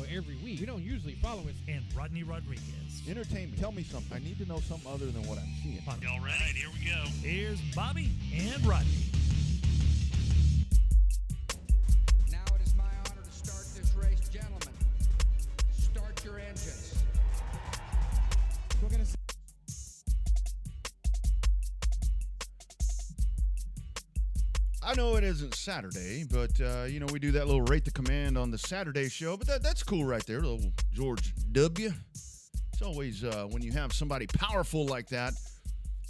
every week. We don't usually follow it. And Rodney Rodriguez. Entertain me. Tell me something. I need to know something other than what I'm seeing. Y'all ready? All right, here we go. Here's Bobby and Rodney. Now it is my honor to start this race. Gentlemen, start your engines. We're going to I know it isn't Saturday, but, we do that little Rate the Command on the Saturday show, but that's cool right there, little George W. It's always when you have somebody powerful like that,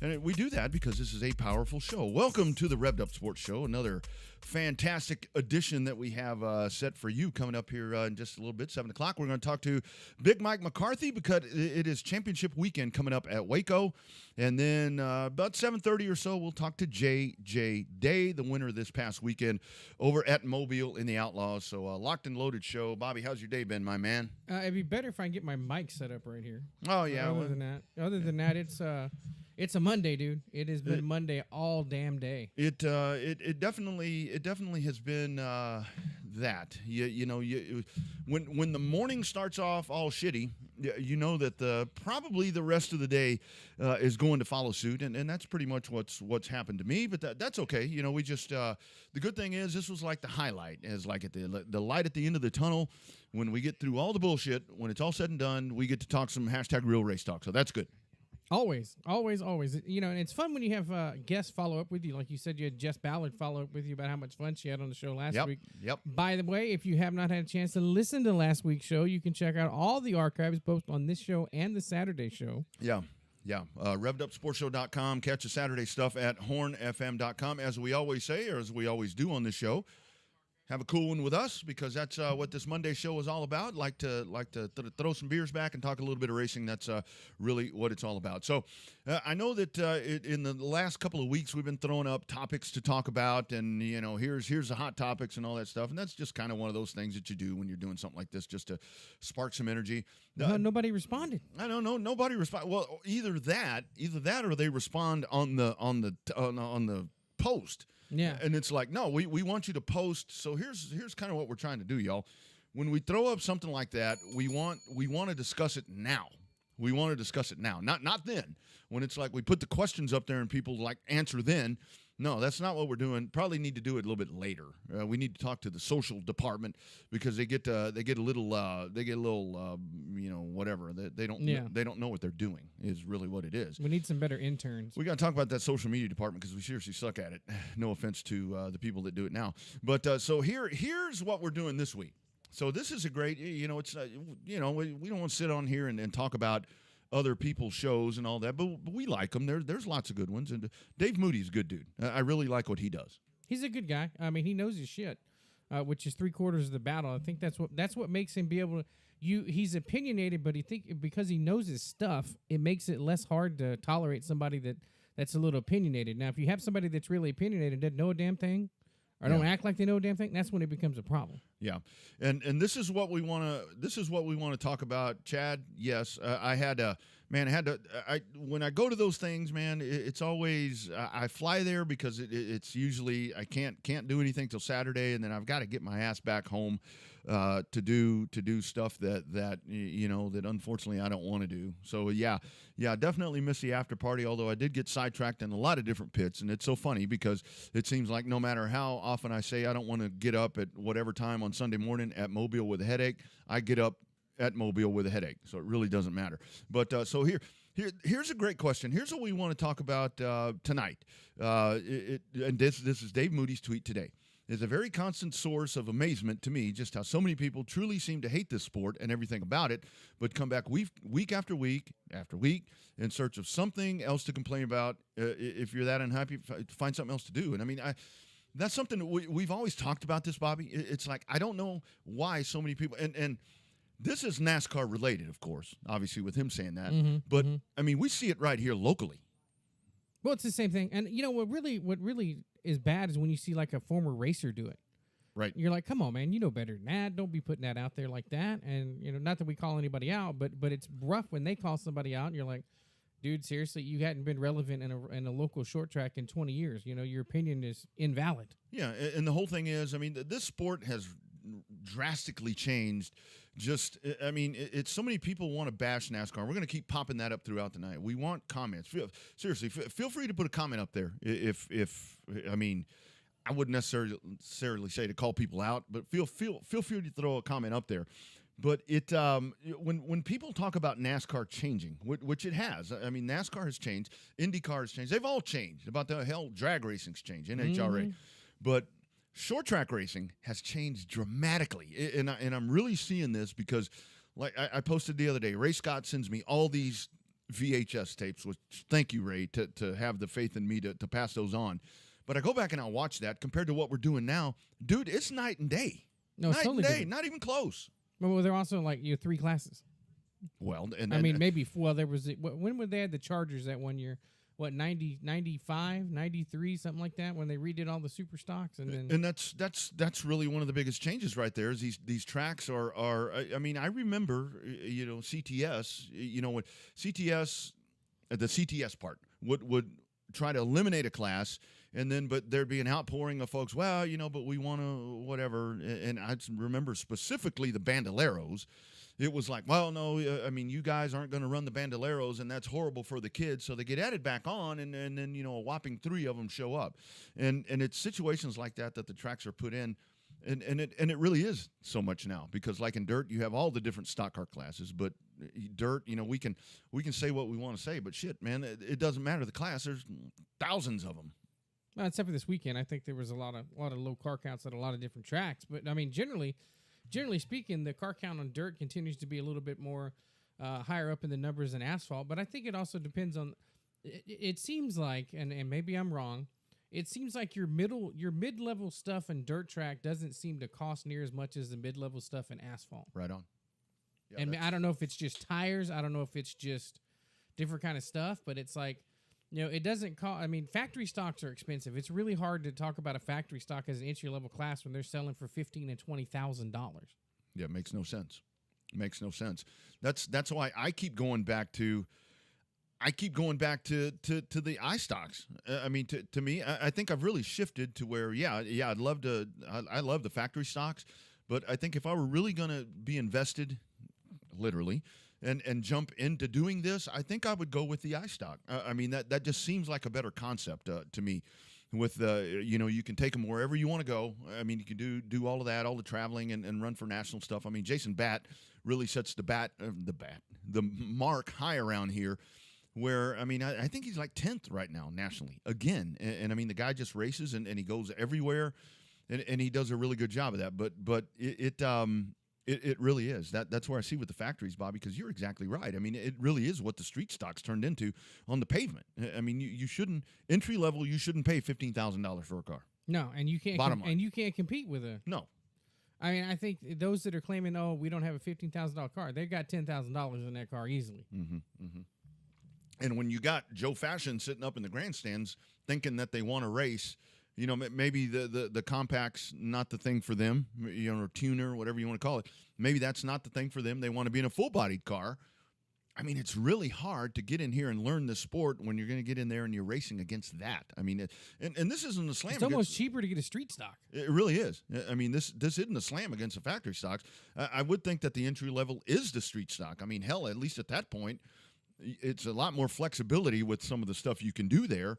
and we do that because this is a powerful show. Welcome to the Revved Up Sports Show, another fantastic edition that we have set for you coming up here in just a little bit, 7 o'clock. We're going to talk to Big Mike McCarthy because it is championship weekend coming up at Waco. And then about 7:30 or so, we'll talk to J.J. Day, the winner this past weekend over at Mobile in the Outlaws. So locked and loaded show. Bobby, how's your day been, my man? it'd be better if I can get my mic set up right here. Oh, yeah. Other than that, it's a Monday, dude. It has been Monday all damn day. It definitely has been that. When the morning starts off all shitty, you know that probably the rest of the day is going to follow suit, and that's pretty much what's happened to me. But that's okay. We just the good thing is this was like the highlight, as like at the light at the end of the tunnel. When we get through all the bullshit, when it's all said and done, we get to talk some #real race talk. So that's good. Always. And it's fun when you have guests follow up with you. Like you said, you had Jess Ballard follow up with you about how much fun she had on the show last week. Yep. By the way, if you have not had a chance to listen to last week's show, you can check out all the archives, both on this show and the Saturday show. Yeah. RevvedUpSportsShow.com. Catch the Saturday stuff at HornFM.com. As we always say, or as we always do on this show, have a cool one with us because that's what this Monday show is all about. Like to throw some beers back and talk a little bit of racing. That's really what it's all about. So I know that in the last couple of weeks we've been throwing up topics to talk about, and here's the hot topics and all that stuff. And that's just kind of one of those things that you do when you're doing something like this, just to spark some energy. Nobody responded. I don't know. Nobody responded. Well, either that, or they respond on the post. Yeah. And it's like, no, we want you to post. So here's kind of what we're trying to do, y'all. When we throw up something like that, we want to discuss it now. We want to discuss it now, not then. When it's like we put the questions up there and people like answer then. No, that's not what we're doing. Probably need to do it a little bit later. We need to talk to the social department because they get a little whatever. They don't know what they're doing is really what it is. We need some better interns. We got to talk about that social media department because we seriously suck at it. No offense to the people that do it now, but so here's what we're doing this week. So this is a great, we don't want to sit on here and talk about other people's shows and all that, but we like them. There's lots of good ones, and Dave Moody's a good dude. I really like what he does. He's a good guy. I mean, he knows his shit, which is 3/4 of the battle. I think that's what makes him be able to. He's opinionated, but because he knows his stuff, it makes it less hard to tolerate somebody that's a little opinionated. Now, if you have somebody that's really opinionated, doesn't know a damn thing, or don't act like they know a damn thing, that's when it becomes a problem. Yeah, and this is what we want to talk about, Chad. Yes, when I go to those things, man, it's always I fly there because it's usually I can't do anything till Saturday, and then I've got to get my ass back home to do stuff that unfortunately I don't want to do. So yeah, definitely miss the after party. Although I did get sidetracked in a lot of different pits, and it's so funny because it seems like no matter how often I say I don't want to get up at whatever time on Sunday morning at Mobile with a headache, I get up at Mobile with a headache. So it really doesn't matter. But so here's a great question. Here's what we want to talk about tonight. And this is Dave Moody's tweet today. Is a very constant source of amazement to me just how so many people truly seem to hate this sport and everything about it, but come back week after week after week in search of something else to complain about. If you're that unhappy, find something else to do. And I mean, that's something that we've always talked about this, Bobby. It's like I don't know why so many people and this is NASCAR related, of course, obviously with him saying that. But I mean, we see it right here locally. Well, it's the same thing. And what really is bad is when you see like a former racer do it. Right. You're like, come on, man, you know better than that. Don't be putting that out there like that. And not that we call anybody out, but it's rough when they call somebody out and you're like, dude, seriously, you hadn't been relevant in a local short track in 20 years. Your opinion is invalid. Yeah, and the whole thing is, I mean, this sport has drastically changed I mean, it's so many people want to bash NASCAR. We're going to keep popping that up throughout the night. We want comments. Seriously, feel free to put a comment up there. I mean, I wouldn't necessarily say to call people out, but feel free to throw a comment up there. But when people talk about NASCAR changing, which it has, I mean, NASCAR has changed, IndyCar has changed. They've all changed. About the hell, drag racing's changed, NHRA. But short track racing has changed dramatically, and I'm really seeing this because, like I posted the other day, Ray Scott sends me all these VHS tapes, which thank you, Ray, to have the faith in me to pass those on. But I go back and I watch that compared to what we're doing now, dude. It's night and day. No, it's night totally and day, different. not even close. Well, they're also like 3 classes. Well, I mean, maybe. Well, there was. When would they had the Chargers that one year? What, 90, 95, 93, something like that, when they redid all the super stocks, and that's really one of the biggest changes right there. Is these tracks are I mean, I remember CTS, when CTS, the CTS part would try to eliminate a class, and then but there'd be an outpouring of folks. Well, but we want to whatever, and I remember specifically the Bandoleros. It was like, well, no, I mean, you guys aren't going to run the Bandoleros, and that's horrible for the kids. So they get added back on, and then a whopping 3 of them show up, and it's situations like that the tracks are put in, and it really is so much now, because like in dirt, you have all the different stock car classes, but dirt, we can say what we want to say, but shit, man, it doesn't matter the class. There's thousands of them. Well, except for this weekend, I think there was a lot of low car counts at a lot of different tracks. But I mean, generally speaking, the car count on dirt continues to be a little bit more higher up in the numbers than asphalt. But I think it also depends on. It seems like, and maybe I'm wrong, it seems like your mid-level stuff in dirt track doesn't seem to cost near as much as the mid-level stuff in asphalt. Right on. Yeah, and I don't know if it's just tires. I don't know if it's just different kind of stuff. But it's like, it doesn't cost. I mean, factory stocks are expensive. It's really hard to talk about a factory stock as an entry-level class when they're selling for $15,000 and $20,000. Yeah, it makes no sense. That's why I keep going back to the I stocks. I mean, to me, I think I've really shifted to where, I love the factory stocks, but I think if I were really going to be invested, literally, and jump into doing this, I think I would go with the iStock. I mean, that just seems like a better concept to me. With you can take them wherever you want to go. I mean, you can do all of that, all the traveling, and run for national stuff. I mean, Jason Batt really sets the mark high around here. Where, I mean, I think he's like 10th right now nationally again, and I mean, the guy just races and he goes everywhere, and he does a really good job of that. But it really is. That's where I see with the factories, Bobby, because you're exactly right. I mean, it really is what the street stocks turned into on the pavement. I mean, you shouldn't, entry level, you shouldn't pay $15,000 for a car. No, and you can't. And you can't compete with a. No. I mean, I think those that are claiming, oh, we don't have a $15,000 car, they got $10,000 in that car easily. Mm-hmm, mm-hmm. And when you got Joe Fashion sitting up in the grandstands thinking that they want to race, maybe the compact's not the thing for them, or tuner, whatever you want to call it. Maybe that's not the thing for them. They want to be in a full-bodied car. I mean, it's really hard to get in here and learn this sport when you're going to get in there and you're racing against that. I mean, and this isn't a slam. It's almost cheaper to get a street stock. It really is. I mean, this isn't a slam against the factory stocks. I would think that the entry level is the street stock. I mean, hell, at least at that point, it's a lot more flexibility with some of the stuff you can do there.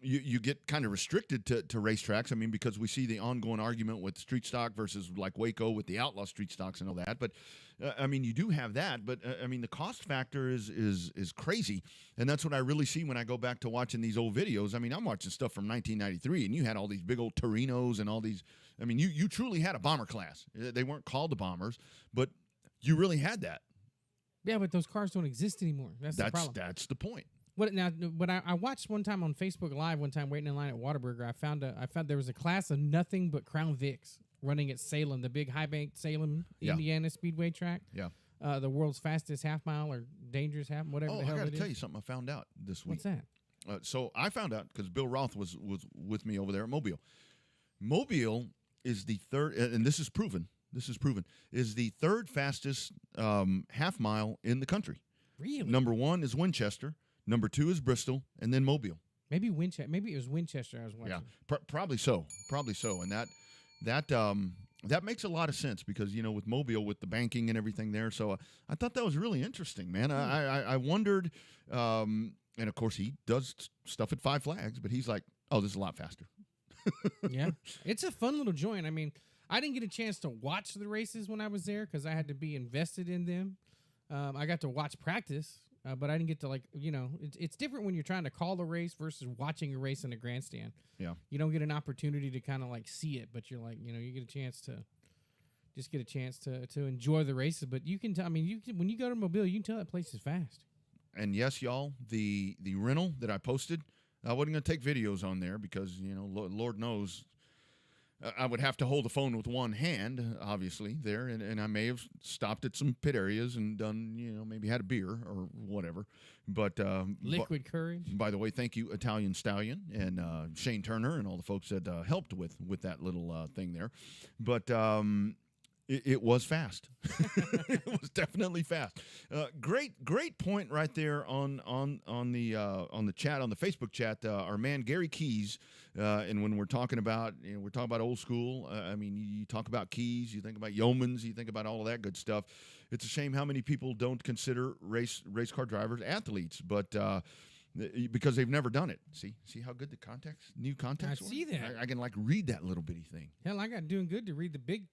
You get kind of restricted to racetracks. I mean, because we see the ongoing argument with street stock versus like Waco with the outlaw street stocks and all that. But I mean, you do have that. But I mean, the cost factor is crazy, and that's what I really see when I go back to watching these old videos. I mean, I'm watching stuff from 1993, and you had all these big old Torinos and all these. I mean, you truly had a bomber class. They weren't called the bombers, but you really had that. Yeah, but those cars don't exist anymore. That's the problem. That's the point. But I watched one time on Facebook Live one time waiting in line at Whataburger. I found there was a class of nothing but Crown Vics running at Salem, the big high bank Salem, Indiana Speedway track. Yeah. The world's fastest half mile or dangerous half, whatever the hell it is. I got to tell you something I found out this week. What's that? So I found out because Bill Roth was with me over there at Mobile. Mobile is the third, and this is proven, is the third fastest half mile in the country. Really? Number 1 is Winchester. Number 2 is Bristol, and then Mobile. Maybe Winchester. Maybe it was Winchester I was watching. Yeah, probably so. And that that makes a lot of sense because, with Mobile, with the banking and everything there. So I thought that was really interesting, man. I wondered, and of course he does stuff at Five Flags, but he's like, oh, this is a lot faster. Yeah. It's a fun little joint. I mean, I didn't get a chance to watch the races when I was there because I had to be invested in them. I got to watch practice, but I didn't get to it's different when you're trying to call the race versus watching a race in a grandstand. Yeah. You don't get an opportunity to kind of see it, but you're you get a chance to enjoy the races. But you can tell, when you go to Mobile, you can tell that place is fast. And yes, y'all, the rental that I posted, I wasn't going to take videos on there because, Lord knows, I would have to hold the phone with one hand, obviously, there, and I may have stopped at some pit areas and done, maybe had a beer or whatever. But Liquid Courage. By the way, thank you, Italian Stallion and Shane Turner and all the folks that helped with that little thing there. But it was fast. It was definitely fast. Great point right there on the chat, on the Facebook chat. Our man Gary Keys, and when we're talking about old school. You talk about Keys, you think about Yeomans, you think about all of that good stuff. It's a shame how many people don't consider race car drivers athletes, but because they've never done it. See how good the new context. I see that. I can read that little bitty thing. Hell, I got doing good to read the big.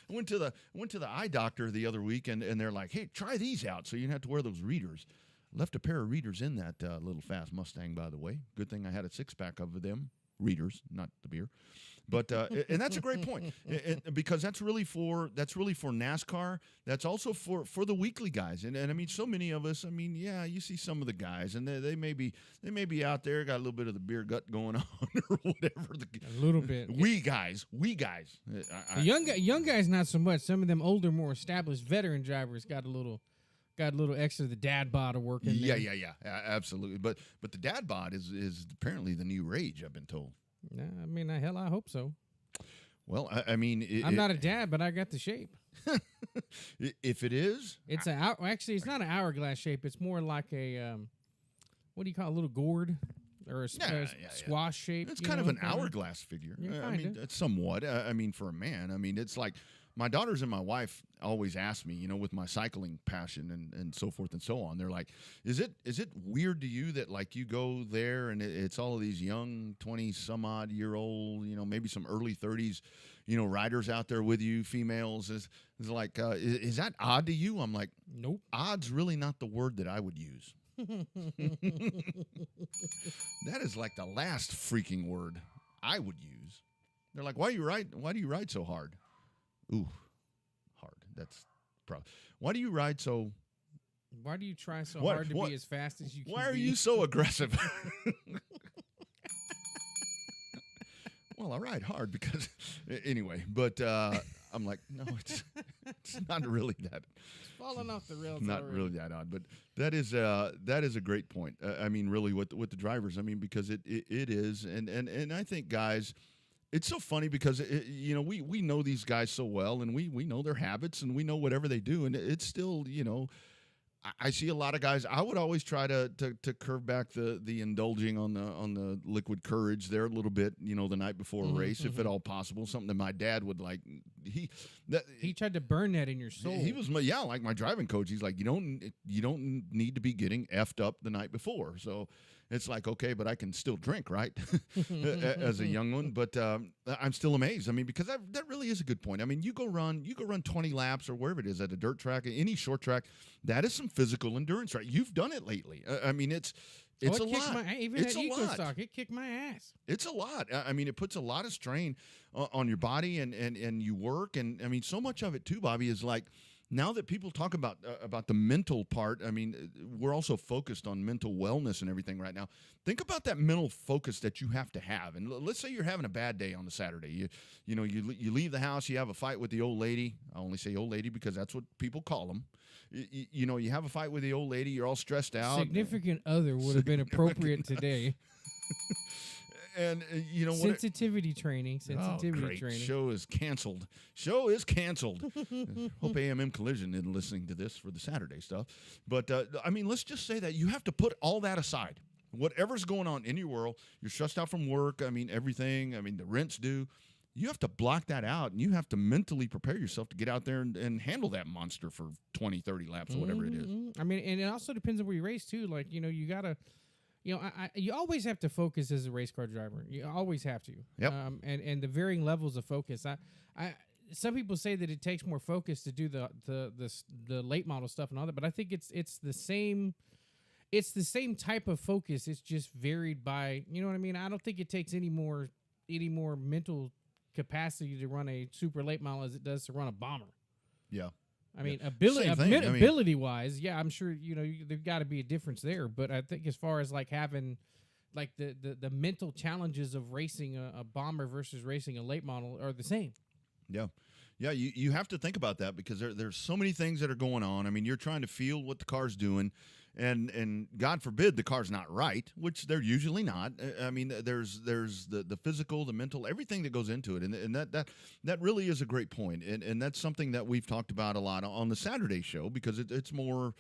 went to the eye doctor the other week, and they're like, hey, try these out so you don't have to wear those readers. Left a pair of readers in that little fast Mustang, by the way. Good thing I had a 6-pack of them readers, not the beer. But and that's a great point, because that's really for NASCAR. That's also for the weekly guys, and so many of us. Yeah, you see some of the guys, and they may be out there, got a little bit of the beer gut going on or whatever. A little bit. We guys. The young guys not so much. Some of them older, more established veteran drivers got a little extra. The dad bod working. Yeah, absolutely. But the dad bod is apparently the new rage, I've been told. Hell, I hope so. Well, I'm not a dad, but I got the shape. If it is, it's actually it's not an hourglass shape. It's more like a what do you call it, a little gourd or a squash shape. It's kind of an hourglass figure. Yeah, it's somewhat. For a man, it's like my daughters and my wife always ask me, with my cycling passion and so forth and so on. They're like, is it weird to you that you go there and it's all of these young 20-some-odd-year-old, maybe some early 30s, riders out there with you, females? Is that odd to you? I'm like, nope. Odd's really not the word that I would use. That is the last freaking word I would use. They're like, why do you ride so hard? Ooh, hard. That's probably. Why do you ride so? Why do you try so hard to be as fast as you can? Why are you so aggressive? Well, I ride hard because, anyway. But I'm like, no, it's not really that. It's falling off the rails. Not already. really that odd, but that is a great point. Really, with the drivers. Because it is, and I think guys. It's so funny because, we know these guys so well, and we know their habits, and we know whatever they do, and it's still, I see a lot of guys. I would always try to curve back the indulging on the liquid courage there a little bit, the night before a race, if at all possible. Something that my dad would like. He tried to burn that in your soul. He was like my driving coach. He's like, you don't need to be getting effed up the night before. So it's like, okay, but I can still drink, right? As a young one, but I'm still amazed. Because that really is a good point. You go run 20 laps or wherever it is at a dirt track, any short track. That is some physical endurance, right? You've done it lately. It's a lot. It's a lot. It kicked my ass. It's a lot. It puts a lot of strain on your body, and you work, and so much of it too, Bobby, is like. Now that people talk about the mental part, we're also focused on mental wellness and everything right now. Think about that mental focus that you have to have. And let's say you're having a bad day on the Saturday. You leave the house, you have a fight with the old lady. I only say old lady because that's what people call them. You have a fight with the old lady. You're all stressed out. Significant other would have been appropriate today. And sensitivity training. Training. Show is canceled. Hope AMM Collision isn't listening to this for the Saturday stuff. But let's just say that you have to put all that aside. Whatever's going on in your world, you're stressed out from work. Everything. The rent's due. you have to block that out, and you have to mentally prepare yourself to get out there and handle that monster for 20, 30 laps or whatever it is. I mean, and it also depends on where you race too. Like, you gotta, you always have to focus as a race car driver. You always have to. Yep. And the varying levels of focus. Some people say that it takes more focus to do the late model stuff and all that, but I think it's the same. It's the same type of focus. It's just varied by, you know what I mean? I don't think it takes any more mental capacity to run a super late model as it does to run a bomber. Yeah. I mean, Same thing. ability wise, yeah, I'm sure, there's got to be a difference there. But I think as far as like having like the mental challenges of racing a bomber versus racing a late model are the same. Yeah. Yeah, you have to think about that because there's so many things that are going on. I mean, you're trying to feel what the car's doing, and God forbid the car's not right, which they're usually not. I mean, there's the physical, the mental, everything that goes into it, and that really is a great point, and that's something that we've talked about a lot on the Saturday show because it's more,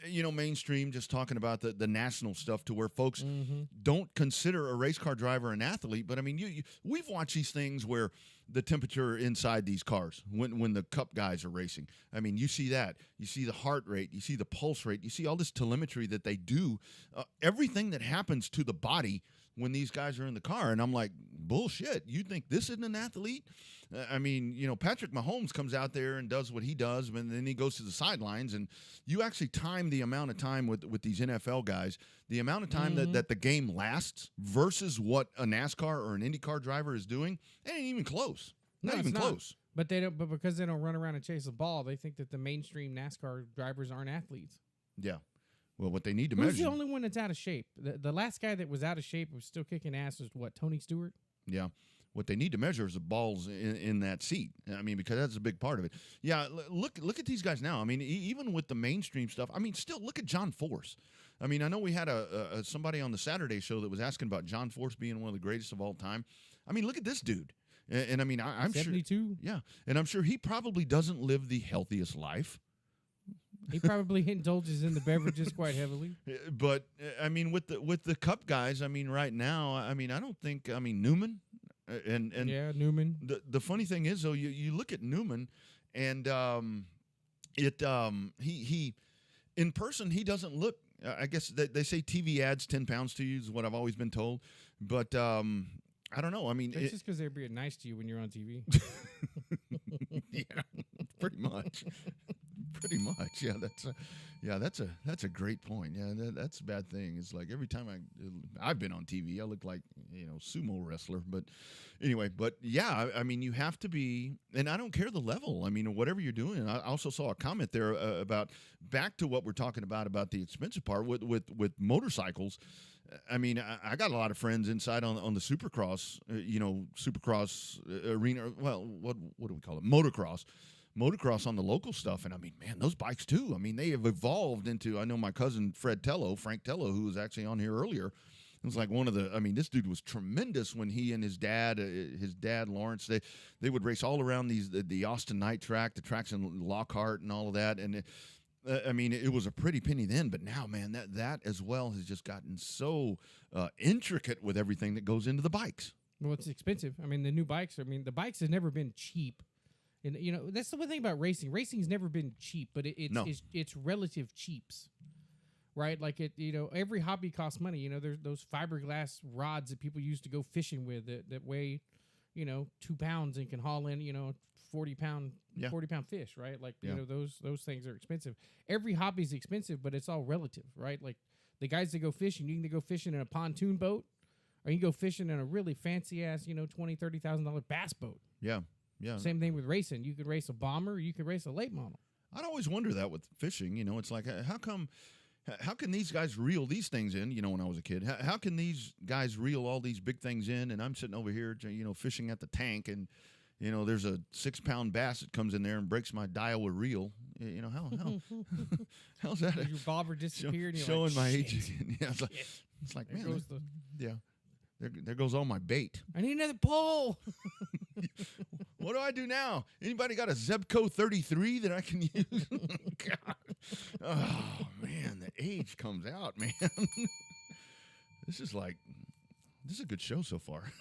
mainstream, just talking about the national stuff to where folks don't consider a race car driver an athlete. But I mean, we've watched these things where the temperature inside these cars when the cup guys are racing. I mean, you see that. You see the heart rate. You see the pulse rate. You see all this telemetry that they do. Everything that happens to the body when these guys are in the car. And I'm like, bullshit. You think this isn't an athlete? I mean, Patrick Mahomes comes out there and does what he does, and then he goes to the sidelines. And you actually time the amount of time with these NFL guys, the amount of time that the game lasts versus what a NASCAR or an IndyCar driver is doing, it ain't even close. Not even close. But but because they don't run around and chase a ball, they think that the mainstream NASCAR drivers aren't athletes. Yeah. Well, what they need to Who's measure. the only one that's out of shape? The last guy that was out of shape was still kicking ass was what, Tony Stewart? Yeah. What they need to measure is the balls in that seat. I mean, because that's a big part of it. Yeah, look at these guys now. I mean, even with the mainstream stuff, I mean, still look at John Force. I mean, I know we had somebody on the Saturday show that was asking about John Force being one of the greatest of all time. I mean, look at this dude. And I mean, I'm 72? sure. Yeah, and I'm sure he probably doesn't live the healthiest life. He probably indulges in the beverages quite heavily. But I mean, with the Cup guys, I mean, right now, I mean, I don't think. I mean, Newman, and yeah, Newman. The funny thing is, though, you look at Newman, and he in person he doesn't look. I guess they say TV adds 10 pounds to you is what I've always been told, but I don't know. I mean, it's just because they're being nice to you when you're on TV. Yeah, pretty much. Pretty much, yeah. That's a great point. Yeah, that's a bad thing. It's like every time I've been on TV, I look like sumo wrestler. But anyway, yeah, I mean, you have to be, and I don't care the level. I mean, whatever you're doing. I also saw a comment there about back to what we're talking about the expensive part with motorcycles. I mean, I got a lot of friends inside on the Supercross, Supercross arena. Well, what do we call it? Motocross on the local stuff. And I mean, man, those bikes too. I mean, they have evolved into, I know my cousin Frank Tello, who was actually on here earlier. It was like this dude was tremendous when he and his dad Lawrence, they would race all around the Austin Night track, the tracks in Lockhart and all of that. And I mean, it was a pretty penny then, but now, man, that as well has just gotten so intricate with everything that goes into the bikes. Well, it's expensive. I mean, the bikes have never been cheap. And that's the one thing about racing. Racing's never been cheap, but it's relative cheaps, right? Like every hobby costs money. There's those fiberglass rods that people used to go fishing with that weigh, 2 pounds and can haul in 40-pound fish, right? Like those things are expensive. Every hobby's expensive, but it's all relative, right? Like the guys that go fishing, you can go fishing in a pontoon boat, or you can go fishing in a really fancy ass $20,000-$30,000 bass boat. Yeah. Yeah. Same thing with racing. You could race a bomber, or you could race a late model. I'd always wonder that with fishing. It's like, how can these guys reel these things in? When I was a kid, how can these guys reel all these big things in? And I'm sitting over here, fishing at the tank, and there's a 6-pound bass that comes in there and breaks my Daiwa reel. How's that? Your bobber disappeared. Showing my age Shit. again. Yeah, it's like There man, goes there goes all my bait. I need another pole. What do I do now? Anybody got a Zebco 33 that I can use? God. Oh, man, the age comes out, man. This is a good show so far.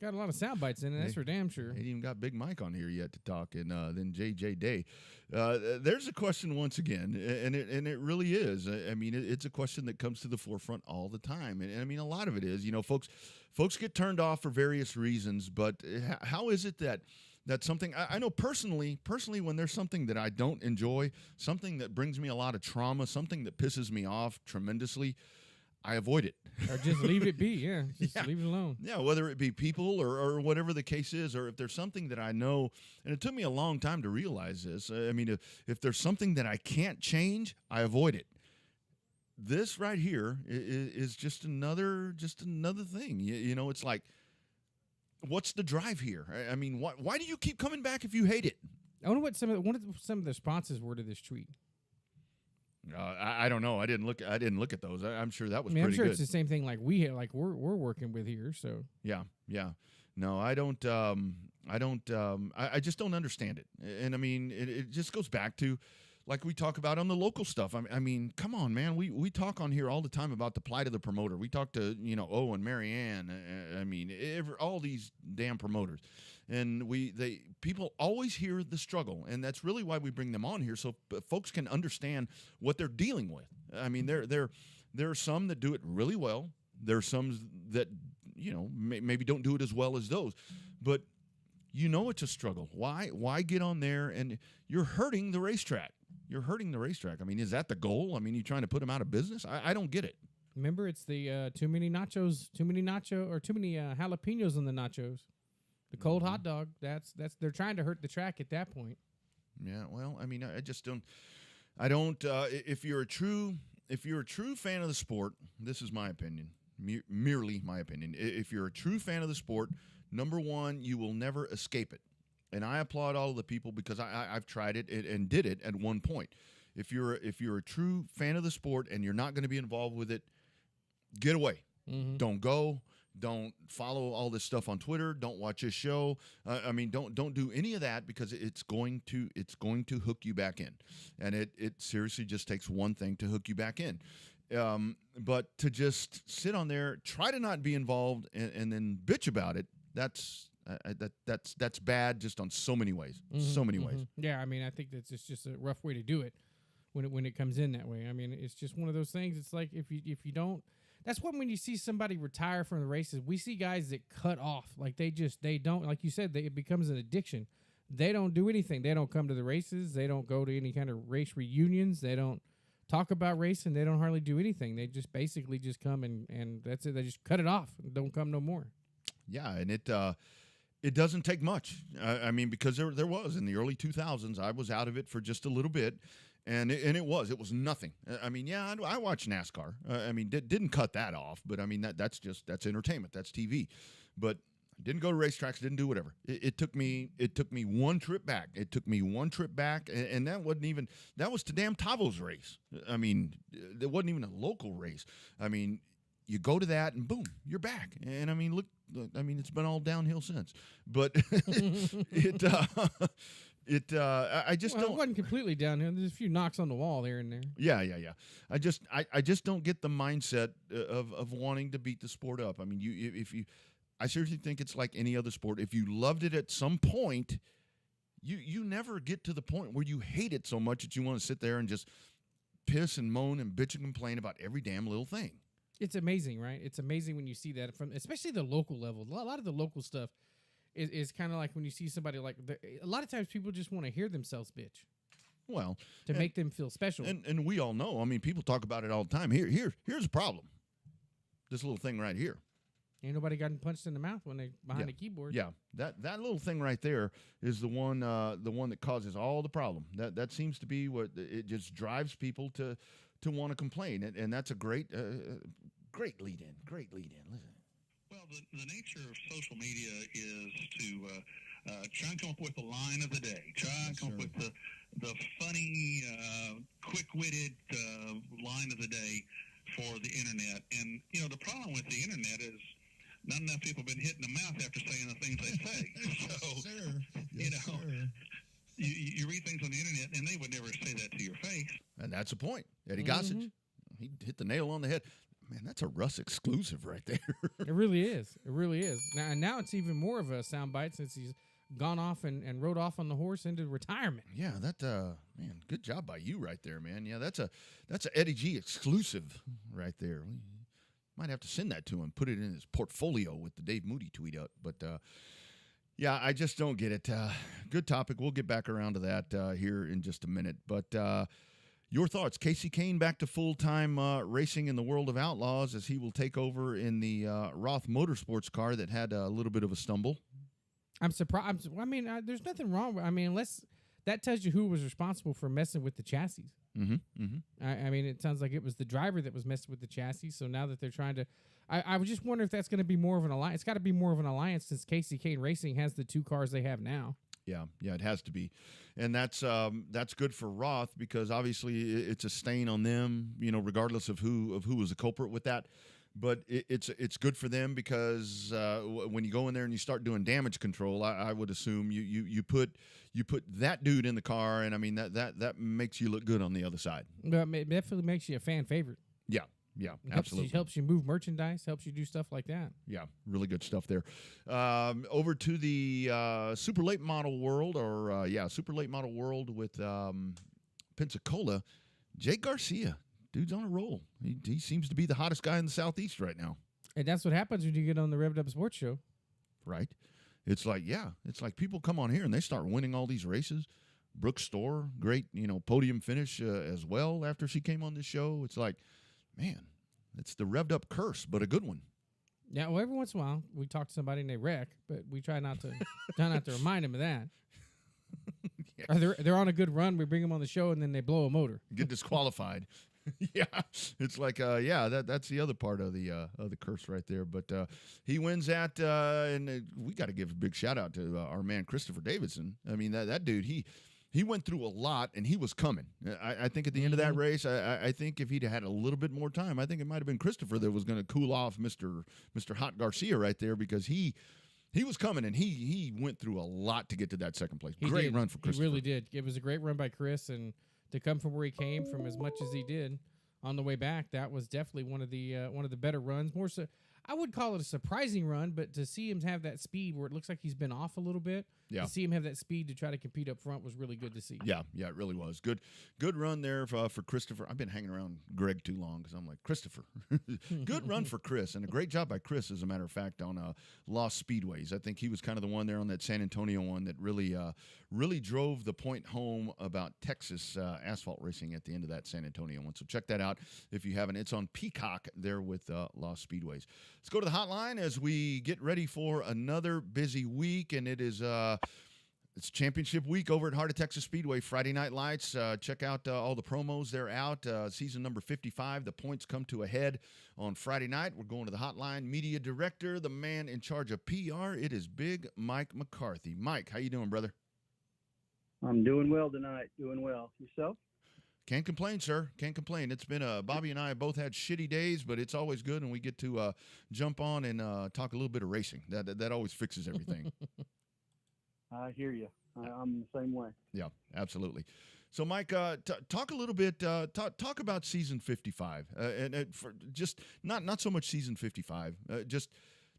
Got a lot of sound bites in it. That's for damn sure. Ain't even got Big Mike on here yet to talk, and then JJ Day. There's a question once again, and it really is. I mean, it's a question that comes to the forefront all the time, and I mean, a lot of it is, folks get turned off for various reasons, but how is it that that's something I know personally, when there's something that I don't enjoy, something that brings me a lot of trauma, something that pisses me off tremendously, I avoid it. Or just leave it be, yeah. Just leave it alone. Yeah, whether it be people or whatever the case is, or if there's something that I know, and it took me a long time to realize this. I mean, if there's something that I can't change, I avoid it. This right here is just another thing. It's like, what's the drive here? I mean, why do you keep coming back if you hate it? I wonder what some of the responses were to this tweet. I don't know. I didn't look at those. I'm sure that was I'm pretty sure good. it's the same thing like we're working with here. So yeah. No, I don't. I just don't understand it. And I mean, it just goes back to, like we talk about on the local stuff. I mean, come on, man. We talk on here all the time about the plight of the promoter. We talk to Owen, Marianne. I mean, all these damn promoters, and people always hear the struggle, and that's really why we bring them on here, so folks can understand what they're dealing with. I mean, there are some that do it really well. There are some that maybe don't do it as well as those, but it's a struggle. Why get on there, and you're hurting the racetrack. I mean, is that the goal? I mean, you trying to put them out of business? I don't get it. Remember, it's the too many jalapenos on the nachos. The cold hot dog. That's they're trying to hurt the track at that point. Yeah, well, I mean, I just don't. I don't. If you're a true fan of the sport, this is my opinion, merely my opinion. If you're a true fan of the sport, number one, you will never escape it. And I applaud all of the people because I've tried it and did it at one point. If you're a true fan of the sport and you're not going to be involved with it, get away. Mm-hmm. Don't go. Don't follow all this stuff on Twitter. Don't watch this show. I mean, don't do any of that, because it's going to hook you back in, and it seriously just takes one thing to hook you back in. But to just sit on there, try to not be involved, and then bitch about it, that's bad, just on so many ways. Mm-hmm, so many ways. Yeah, I mean, I think that's just a rough way to do it when it comes in that way. I mean, it's just one of those things. It's like if you don't. That's when you see somebody retire from the races, we see guys that cut off. Like they don't, like you said, it becomes an addiction. They don't do anything. They don't come to the races. They don't go to any kind of race reunions. They don't talk about racing. They don't hardly do anything. They just basically just come and that's it. They just cut it off and don't come no more. Yeah, and it doesn't take much. I mean, because there was in the early 2000s, I was out of it for just a little bit. And it was nothing. I mean, yeah, I watch NASCAR. I mean, didn't cut that off, but I mean that's entertainment. That's TV. But didn't go to racetracks. Didn't do whatever. It took me one trip back. And that wasn't even. That was to damn Tavo's race. I mean, it wasn't even a local race. I mean, you go to that and boom, you're back. And I mean, look. I mean, it's been all downhill since. But I just don't. It wasn't completely downhill. There's a few knocks on the wall there and there. Yeah. I just don't get the mindset of wanting to beat the sport up. I mean, I seriously think it's like any other sport. If you loved it at some point, you never get to the point where you hate it so much that you want to sit there and just piss and moan and bitch and complain about every damn little thing. It's amazing, right? It's amazing when you see that from, especially the local level. A lot of the local stuff is kind of like when you see somebody like a lot of times people just want to hear themselves bitch. Well, to make them feel special. And we all know. I mean, people talk about it all the time. Here's the problem. This little thing right here. Ain't nobody gotten punched in the mouth when they behind the keyboard. Yeah, that little thing right there is the one that causes all the problem. That seems to be what it just drives people to want to complain, and that's a great lead in. Great lead in. Listen. Well, the nature of social media is to try and come up with the line of the day. Try and come up with the funny, quick-witted line of the day for the internet. And the problem with the internet is not enough people have been hit in the mouth after saying the things they say. So, you read things on the internet, and they would never say that to your face. And that's the point. Eddie Gossage, he hit the nail on the head. Man, that's a Russ exclusive right there. It really is. It really is. Now it's even more of a soundbite since he's gone off and rode off on the horse into retirement. Yeah, that man, good job by you right there, man. Yeah, that's a Eddie G exclusive right there. We might have to send that to him, put it in his portfolio with the Dave Moody tweet up. But yeah, I just don't get it. Good topic. We'll get back around to that here in just a minute. But your thoughts? Casey Kane back to full-time racing in the World of Outlaws as he will take over in the Roth Motorsports car that had a little bit of a stumble. I'm surprised. I mean, there's nothing wrong with. I mean, unless that tells you who was responsible for messing with the chassis. Mm-hmm. Mm-hmm. I mean, it sounds like it was the driver that was messing with the chassis. So now that they're trying to, I would just wonder if that's going to be more of an alliance. It's got to be more of an alliance since Casey Kane Racing has the two cars they have now. Yeah, it has to be, and that's good for Roth because obviously it's a stain on them, regardless of who was the culprit with that. But it's good for them because when you go in there and you start doing damage control, I would assume you put that dude in the car, and I mean that makes you look good on the other side. But it definitely makes you a fan favorite. Yeah, It absolutely. helps you move merchandise, helps you do stuff like that. Yeah, really good stuff there. Over to the super late model world, super late model world with Pensacola. Jake Garcia, dude's on a roll. He seems to be the hottest guy in the Southeast right now. And that's what happens when you get on the Revved Up Sports Show. Right. It's like people come on here and they start winning all these races. Brooke Storr, great, podium finish as well after she came on the show. It's like, man, it's the Revved Up curse, but a good one. Yeah, well, every once in a while we talk to somebody and they wreck, but we try not to remind them of that. Yeah. Or they're on a good run, we bring them on the show, and then they blow a motor. Get disqualified. Yeah, it's like that's the other part of the curse right there. But he wins that, and we got to give a big shout out to our man Christopher Davidson. I mean that dude he went through a lot, and he was coming. I think at the end of that race, I think if he'd had a little bit more time, I think it might have been Christopher that was going to cool off Mr. Hot Garcia right there because he was coming, and he went through a lot to get to that second place. Great run for Christopher. He really did. It was a great run by Chris, and to come from where he came from as much as he did on the way back, that was definitely one of the better runs. More so, I would call it a surprising run, but to see him have that speed where it looks like he's been off a little bit, to see him have that speed to try to compete up front was really good to see. Yeah, it really was. Good run there for Christopher. I've been hanging around Greg too long because I'm like, Christopher. Good run for Chris, and a great job by Chris, as a matter of fact, on Lost Speedways. I think he was kind of the one there on that San Antonio one that really drove the point home about Texas asphalt racing at the end of that San Antonio one. So check that out if you haven't. It's on Peacock there with Lost Speedways. Let's go to the hotline as we get ready for another busy week, and it is it's championship week over at Heart of Texas Speedway. Friday Night Lights. Check out all the promos. They're out. Season number 55. The points come to a head on Friday night. We're going to the hotline. Media director, the man in charge of PR. It is Big Mike McCarthy. Mike, how you doing, brother? I'm doing well tonight. Doing well. Yourself? Can't complain, sir. Can't complain. It's been Bobby and I both had shitty days, but it's always good when we get to jump on and talk a little bit of racing. That always fixes everything. I hear you. I'm the same way. Yeah, absolutely. So, Mike, talk a little bit. Talk about season 55, and for just not so much season 55, just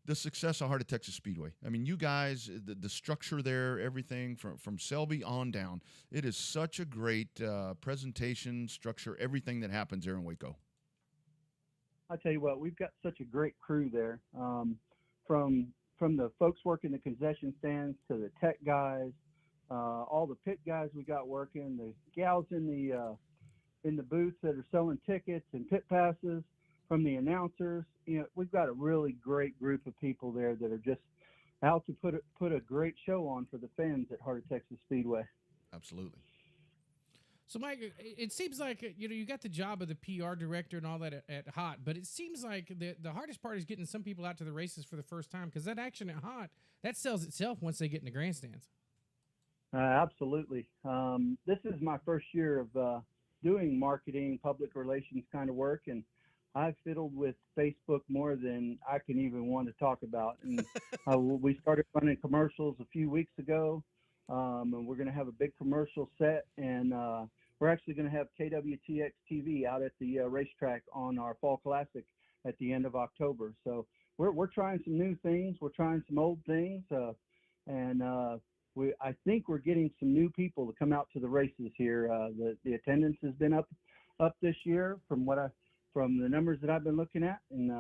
the success of Heart of Texas Speedway. I mean, you guys, the structure there, everything from Selby on down. It is such a great presentation, structure, everything that happens there in Waco. I tell you what, we've got such a great crew there. From the folks working the concession stands to the tech guys, all the pit guys we got working, the gals in the booths that are selling tickets and pit passes, from the announcers. We've got a really great group of people there that are just out to put a great show on for the fans at Heart of Texas Speedway. Absolutely. So, Mike, it seems like you got the job of the PR director and all that at Hot, but it seems like the hardest part is getting some people out to the races for the first time, because that action at Hot, that sells itself once they get in the grandstands. Absolutely. This is my first year of doing marketing, public relations kind of work, and I've fiddled with Facebook more than I can even want to talk about. And we started running commercials a few weeks ago, and we're going to have a big commercial set, and we're actually going to have KWTX TV out at the racetrack on our Fall Classic at the end of October. So we're trying some new things. We're trying some old things, and I think we're getting some new people to come out to the races here. The attendance has been up this year from the numbers that I've been looking at, and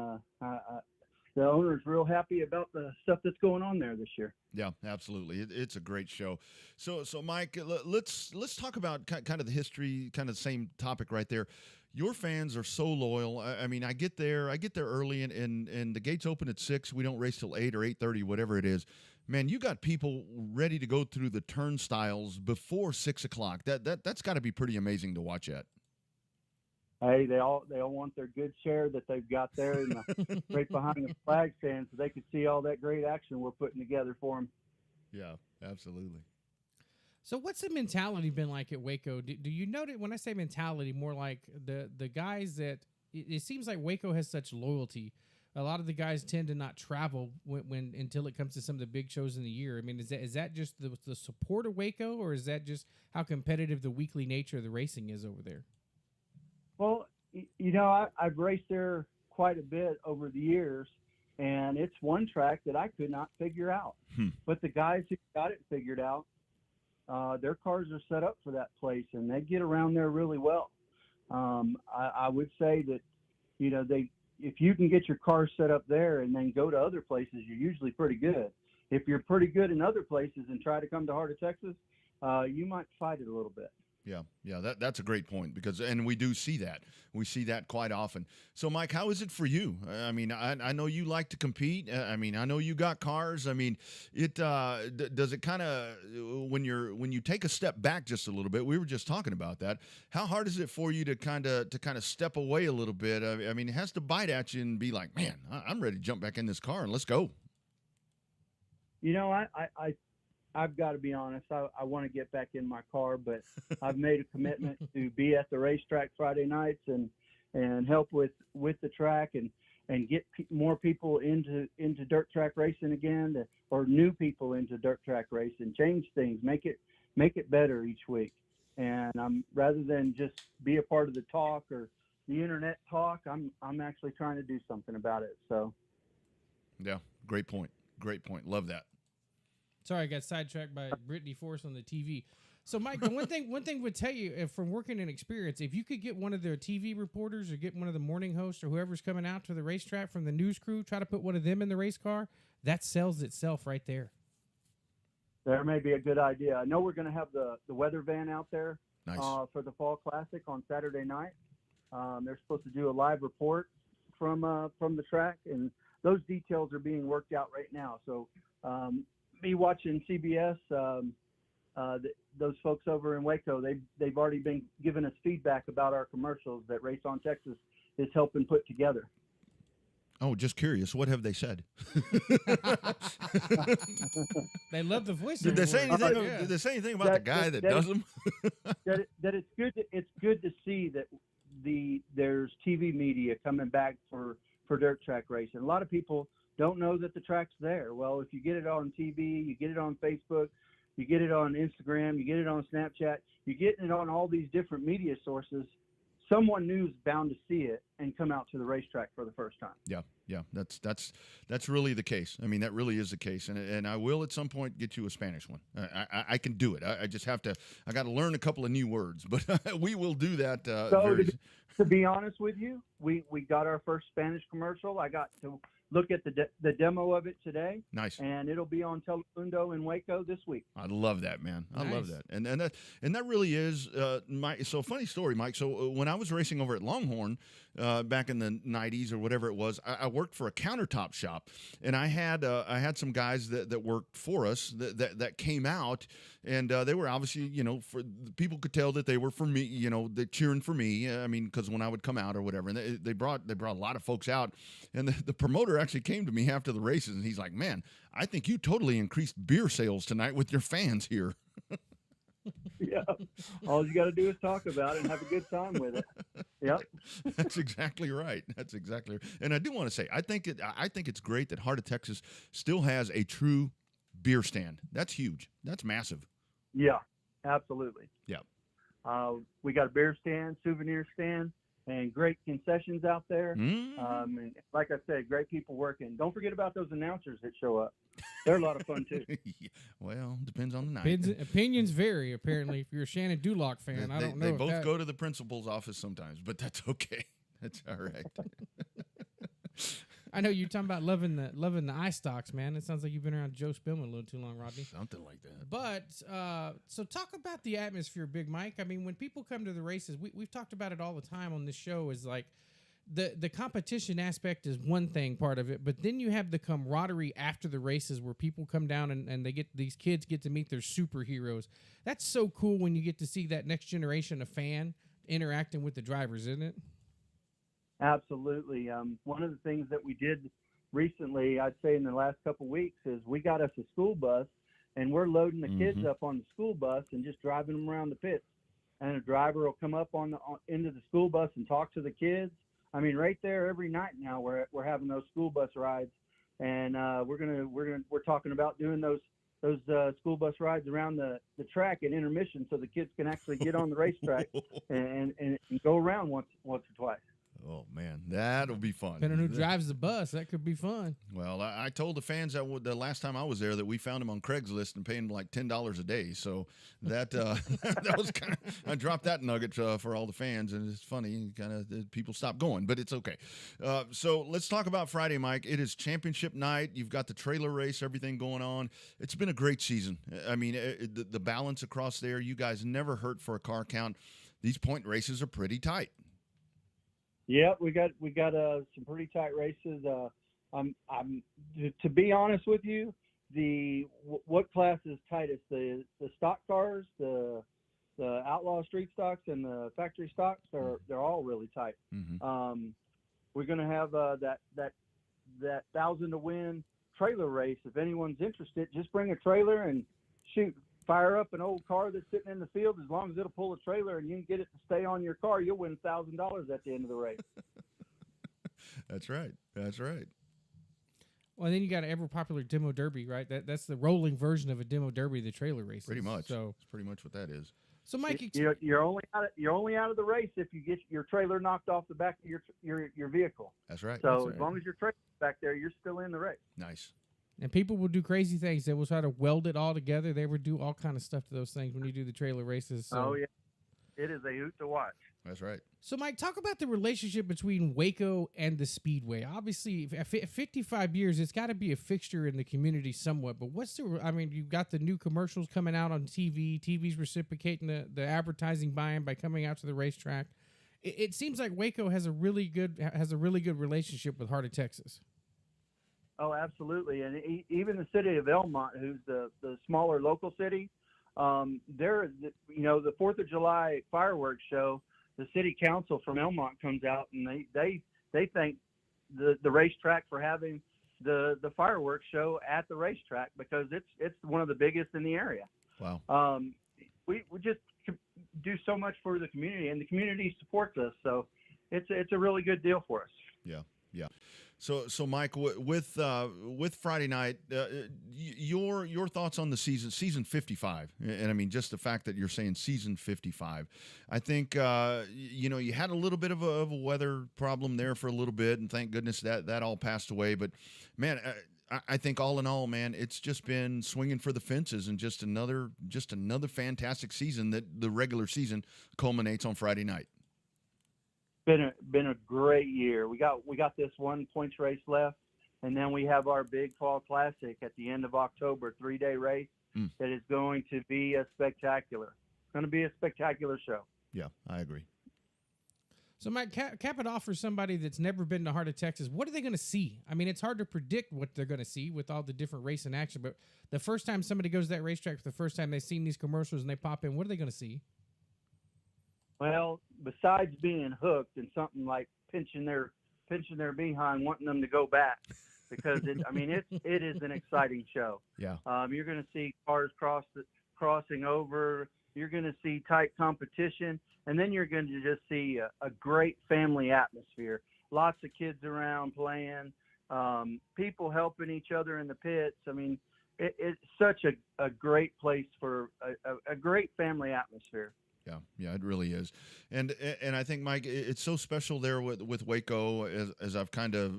the owner's real happy about the stuff that's going on there this year. Yeah, absolutely. It's a great show. So Mike, let's talk about kind of the history, kind of the same topic right there. Your fans are so loyal. I mean, I get there early, and the gates open at 6. We don't race till 8 or 8:30, whatever it is. Man, you got people ready to go through the turnstiles before 6 o'clock. That's got to be pretty amazing to watch at. Hey, they all want their good share that they've got there in right behind the flag stand, so they can see all that great action we're putting together for them. Yeah, absolutely. So what's the mentality been like at Waco? Do you notice, when I say mentality, more like the guys that it seems like Waco has such loyalty. A lot of the guys tend to not travel when until it comes to some of the big shows in the year. I mean, is that just the support of Waco, or is that just how competitive the weekly nature of the racing is over there? Well, I've raced there quite a bit over the years, and it's one track that I could not figure out. But the guys who got it figured out, their cars are set up for that place, and they get around there really well. I would say that, if you can get your car set up there and then go to other places, you're usually pretty good. If you're pretty good in other places and try to come to Heart of Texas, you might fight it a little bit. Yeah, that's a great point, and we do see that. We see that quite often. So, Mike, how is it for you? I mean, I know you like to compete. I mean, I know you got cars. I mean, it does it kind of when you take a step back just a little bit. We were just talking about that. How hard is it for you to kind of step away a little bit? I mean, it has to bite at you and be like, man, I'm ready to jump back in this car and let's go. I've got to be honest. I want to get back in my car, but I've made a commitment to be at the racetrack Friday nights and help with the track and get more people into dirt track racing again, or new people into dirt track racing. Change things, make it better each week. And rather than just be a part of the talk or the internet talk, I'm actually trying to do something about it. So, yeah, great point. Love that. Sorry, I got sidetracked by Brittany Force on the TV. So, Mike, the one thing would tell you, from working in experience, if you could get one of their TV reporters or get one of the morning hosts or whoever's coming out to the racetrack from the news crew, try to put one of them in the race car, that sells itself right there. There may be a good idea. I know we're going to have the weather van out there. Nice. For the Fall Classic on Saturday night. They're supposed to do a live report from the track, and those details are being worked out right now. So, me watching CBS, those folks over in Waco, they've already been giving us feedback about our commercials that Race on Texas is helping put together. Oh, just curious. What have they said? They love the voice. Did they say anything? Did they say anything about the guy that does them? that it's good. It's good to see that there's TV media coming back for dirt track racing. A lot of people don't know that the track's there. Well, if you get it on TV, you get it on Facebook, you get it on Instagram, you get it on Snapchat, you're getting it on all these different media sources, someone new is bound to see it and come out to the racetrack for the first time. Yeah, that's really the case. I mean, that really is the case, and I will at some point get you a Spanish one. I can do it. I just have to. I got to learn a couple of new words, but we will do that. To be honest with you, we got our first Spanish commercial. I got to look at the demo of it today. Nice. And it'll be on Telemundo in Waco this week. I love that, man. I love Nice. that. And that really is so funny story, Mike. So when I was racing over at Longhorn back in the 90s or whatever it was, I worked for a countertop shop, and I had some guys that worked for us that came out, and they were obviously, for people could tell that they were for me, they're cheering for me. I mean, because when I would come out or whatever, and they brought a lot of folks out, and the promoter actually came to me after the races, and he's like, "Man, I think you totally increased beer sales tonight with your fans here." Yeah, all you got to do is talk about it and have a good time with it. Yep. That's exactly right. And I do want to say, I think it's great that Heart of Texas still has a true beer stand. That's huge. That's massive. Yeah, absolutely. Yeah. We got a beer stand, souvenir stand, and great concessions out there. Mm. And like I said, great people working. Don't forget about those announcers that show up. They're a lot of fun too. Well, depends on the night. Opinions vary. Apparently, if you're a Shannon Duloc fan, I don't know. They if both that... go to the principal's office sometimes, but that's okay. That's all right. I know you're talking about loving the eye stocks, man. It sounds like you've been around Joe Spillman a little too long, Rodney. Something like that. But so talk about the atmosphere, Big Mike. I mean, when people come to the races, we've talked about it all the time on this show. Is like the competition aspect is one thing, part of it, but then you have the camaraderie after the races where people come down and these kids get to meet their superheroes. That's so cool when you get to see that next generation of fan interacting with the drivers, isn't it? Absolutely. One of the things that we did recently, I'd say in the last couple of weeks, is we got us a school bus, and we're loading the kids up on the school bus and just driving them around the pits. And a driver will come up into the school bus and talk to the kids. I mean, right there every night now we're having those school bus rides, and we're talking about doing those school bus rides around the track at intermission, so the kids can actually get on the racetrack and go around once or twice. Oh, man, that'll be fun. Depending on who drives the bus, that could be fun. Well, I told the fans that the last time I was there that we found him on Craigslist and paying like $10 a day. So that that was kind of, I dropped that nugget for all the fans, and it's funny, kind of people stop going, but it's okay. So let's talk about Friday, Mike. It is championship night. You've got the trailer race, everything going on. It's been a great season. I mean, the balance across there, you guys never hurt for a car count. These point races are pretty tight. Yeah, we got some pretty tight races. I'm to be honest with you, what class is tightest? The stock cars, the outlaw street stocks, and the factory stocks they're all really tight. Mm-hmm. We're gonna have that 1,000 to win trailer race. If anyone's interested, just bring a trailer and fire up an old car that's sitting in the field. As long as it'll pull a trailer and you can get it to stay on your car, you'll win $1,000 at the end of the race. That's right. That's right. Well, and then you got an ever popular demo derby, right? That's the rolling version of a demo derby, the trailer race. Pretty much. So it's pretty much what that is. So, Mike, you're only out of the race if you get your trailer knocked off the back of your vehicle. That's right. So That's right. As long as your trailer's back there, you're still in the race. Nice. and people will do crazy things. They will try to weld it all together. They will do all kind of stuff to those things when you do the trailer races. So. Oh yeah, it is a hoot to watch. That's right. So, Mike, talk about the relationship between Waco and the Speedway. Obviously, 55 years, it's got to be a fixture in the community somewhat. But you've got the new commercials coming out on TV. TV's reciprocating the advertising buy-in by coming out to the racetrack. It seems like Waco has a really good relationship with Heart of Texas. Oh, absolutely. And even the city of Elmont, who's the smaller local city, the 4th of July fireworks show, the city council from Elmont comes out and they thank the racetrack for having the fireworks show at the racetrack because it's one of the biggest in the area. Wow. We just do so much for the community, and the community supports us. So it's a really good deal for us. Yeah. Yeah. So Mike, with Friday night, your thoughts on the season 55, and I mean just the fact that you're saying season 55. I think you had a little bit of a weather problem there for a little bit, and thank goodness that all passed away. But man, I think all in all, man, it's just been swinging for the fences, and just another fantastic season that the regular season culminates on Friday night. Been a great year. We got this one points race left, and then we have our big fall classic at the end of October, 3-day race that is going to be spectacular. It's going to be a spectacular show. Yeah, I agree. So, Mike, cap it off for somebody that's never been to Heart of Texas. What are they going to see? I mean, it's hard to predict what they're going to see with all the different race and action, but the first time somebody goes to that racetrack for the first time they've seen these commercials and they pop in, what are they going to see? Well, besides being hooked and something like pinching their behind, wanting them to go back, because it is an exciting show. Yeah. You're going to see cars crossing over. You're going to see tight competition, and then you're going to just see a great family atmosphere. Lots of kids around playing, people helping each other in the pits. I mean, it's such a great place for a great family atmosphere. Yeah, it really is, and I think, Mike, it's so special there with Waco as I've kind of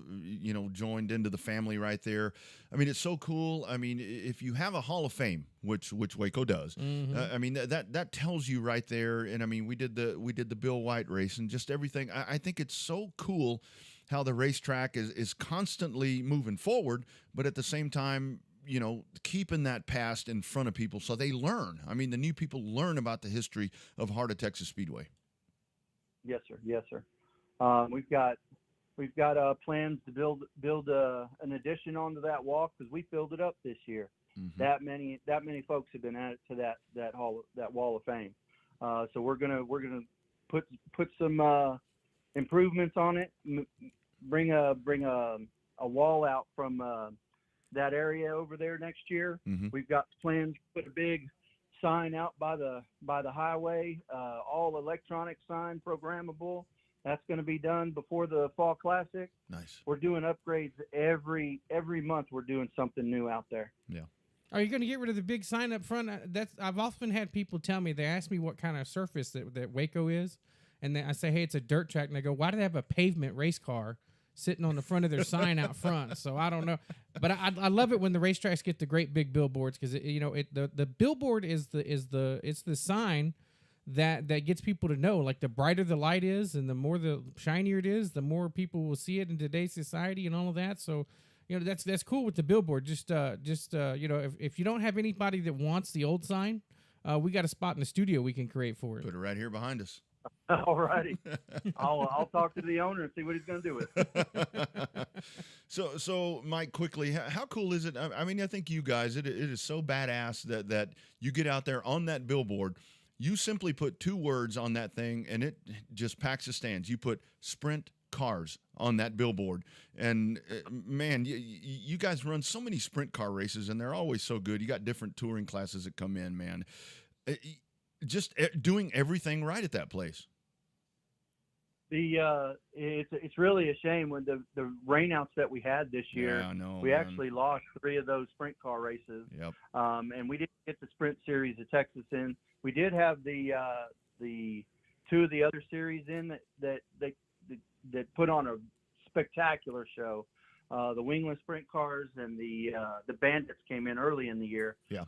joined into the family right there. I mean, it's so cool. I mean, if you have a Hall of Fame, which Waco does, I mean that tells you right there. And I mean, we did the Bill White race and just everything. I think it's so cool how the racetrack is constantly moving forward, but at the same time, keeping that past in front of people so they learn. I mean, the new people learn about the history of Heart of Texas Speedway. Yes, sir. Yes, sir. We've got plans to build an addition onto that walk because we filled it up this year. Mm-hmm. That many folks have been added to that wall of fame. So we're gonna put some improvements on it. Bring a wall out from that area over there next year. Mm-hmm. We've got plans to put a big sign out by the highway, all electronic sign, programmable. That's going to be done before the Fall Classic. Nice. We're doing upgrades every month. We're doing something new out there. Yeah. Are you going to get rid of the big sign up front? I've often had people tell me, they ask me what kind of surface that Waco is, and then I say, hey, it's a dirt track, and they go, why do they have a pavement race car sitting on the front of their sign out front? So I don't know, but I love it when the racetracks get the great big billboards because the billboard is the sign that gets people to know. Like the brighter the light is and the shinier it is, the more people will see it in today's society and all of that. So that's cool with the billboard. Just if you don't have anybody that wants the old sign, we got a spot in the studio we can create for it. Put it right here behind us. All righty. I'll talk to the owner and see what he's going to do with it. So Mike, quickly, how cool is it? I mean, I think you guys, it is so badass that you get out there on that billboard. You simply put 2 words on that thing, and it just packs the stands. You put Sprint Cars on that billboard, and man, you guys run so many sprint car races, and they're always so good. You got different touring classes that come in, man. Just doing everything right at that place. It's really a shame when the rainouts that we had this year. Yeah, I know, we man. actually lost 3 of those sprint car races. Yep. And we didn't get the Sprint Series of Texas in. We did have the 2 of the other series in that put on a spectacular show. The wingless sprint cars and the Bandits came in early in the year. Yeah.